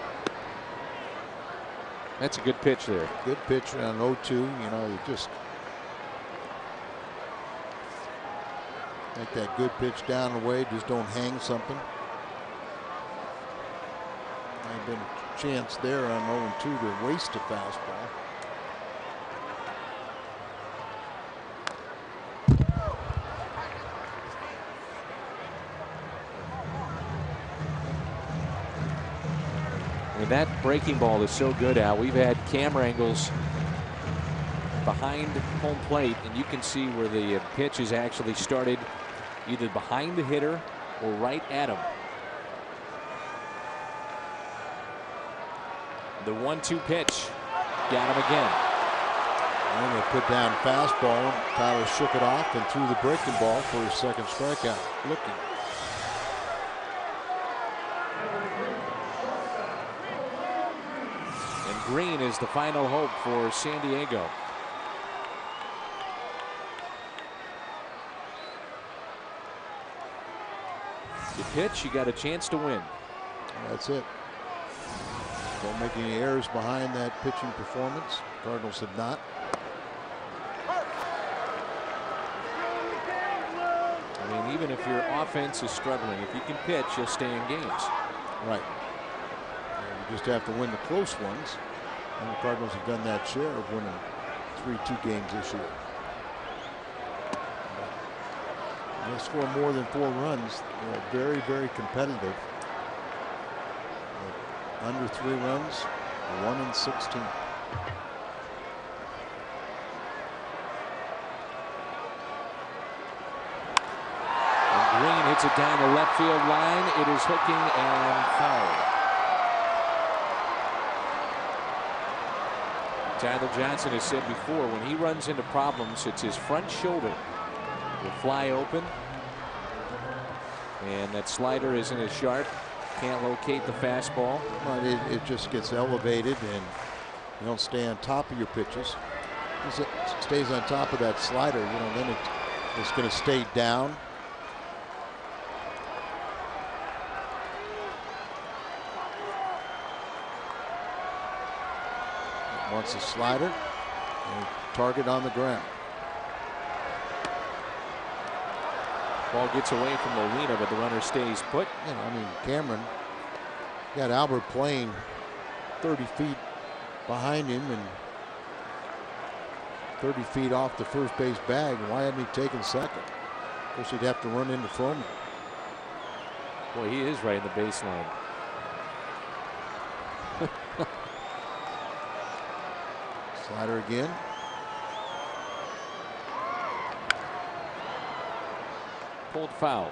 That's a good pitch there. Good pitch on 0-2. You know, you just make that good pitch down and away. Just don't hang something. Might have been a chance there on 0-2 to waste a fastball. I mean, that breaking ball is so good, Al. We've had camera angles behind home plate, and you can see where the pitch is actually started either behind the hitter or right at him. The 1-2 pitch got him again. And they put down fastball. Tyler shook it off and threw the breaking ball for his second strikeout. Looking. And Green is the final hope for San Diego. You pitch, you got a chance to win. That's it. Don't make any errors behind that pitching performance. Cardinals have not. I mean, even if your offense is struggling, if you can pitch, you'll stay in games. Right. You just have to win the close ones. And the Cardinals have done that share of winning 3-2 games this year. They score more than 4 runs. They're very, very competitive. Under 3 runs, 1-16. And Green hits it down the left field line. It is hooking and foul. Tyler Johnson has said before, when he runs into problems, it's his front shoulder will fly open, and that slider isn't as sharp. Can't locate the fastball. But it just gets elevated, and you don't stay on top of your pitches. As it stays on top of that slider, you know, then it's going to stay down. Wants a slider and target on the ground. Ball gets away from Molina, but the runner stays put. You know, I mean, Cameron got Albert playing 30 feet behind him and 30 feet off the first base bag. Why hadn't he taken second? Of course, he'd have to run into Froman. Boy, he is right in the baseline. Slider again. Pulled foul.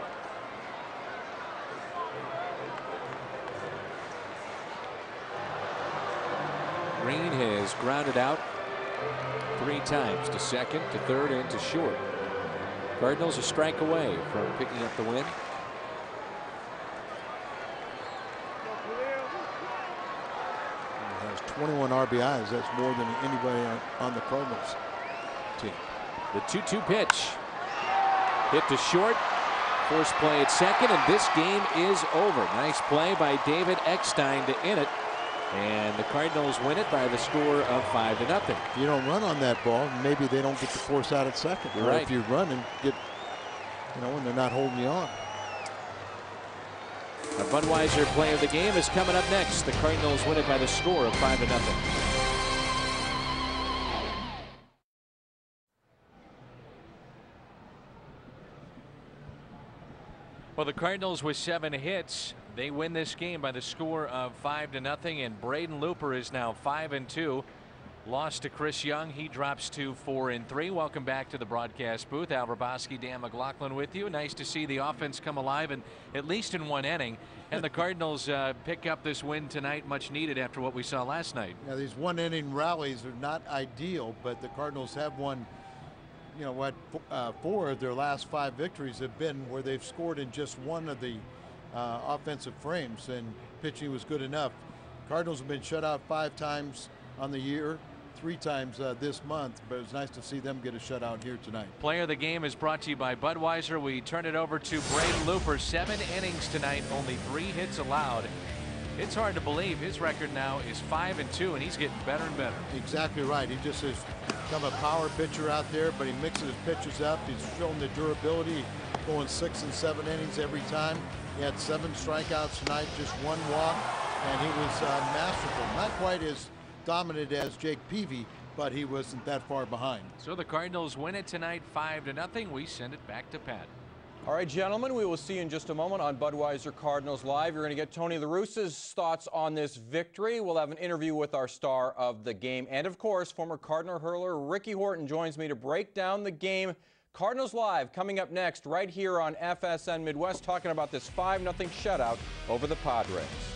Green has grounded out 3 times, to second, to third, and to short. Cardinals a strike away from picking up the win. He has 21 RBIs. That's more than anybody on the Cardinals team. The 2-2 pitch. Hit to short. Force play at second, and this game is over. Nice play by David Eckstein to end it. And the Cardinals win it by the score of 5-0. If you don't run on that ball, maybe they don't get the force out at second. You're or right. If you run and get, you know, when they're not holding you on. Our Budweiser play of the game is coming up next. The Cardinals win it by the score of 5-0. Well, the Cardinals with 7 hits, they win this game by the score of 5-0, and Braden Looper is now 5-2. Lost to Chris Young. He drops to 4-3. Welcome back to the broadcast booth. Al Raboski, Dan McLaughlin with you. Nice to see the offense come alive, and at least in 1 inning. And the Cardinals pick up this win tonight, much needed after what we saw last night. Yeah, these 1-inning rallies are not ideal, but the Cardinals have won. You know what? 4 of their last 5 victories have been where they've scored in just one of the offensive frames, and pitching was good enough. Cardinals have been shut out 5 times on the year, 3 times this month, but it was nice to see them get a shutout here tonight. Player of the game is brought to you by Budweiser. We turn it over to Braden Looper. 7 innings tonight, only 3 hits allowed. It's hard to believe his record now is 5-2, and he's getting better and better. Exactly right. He just has become a power pitcher out there, but he mixes his pitches up. He's shown the durability, going 6 and 7 innings every time. He had 7 strikeouts tonight, just 1 walk, and he was masterful. Not quite as dominant as Jake Peavy, but he wasn't that far behind. So the Cardinals win it tonight 5-0. We send it back to Pat. All right, gentlemen, we will see you in just a moment on Budweiser Cardinals Live. You're going to get Tony La Russa's thoughts on this victory. We'll have an interview with our star of the game. And, of course, former Cardinal hurler Ricky Horton joins me to break down the game. Cardinals Live coming up next right here on FSN Midwest, talking about this 5-0 shutout over the Padres.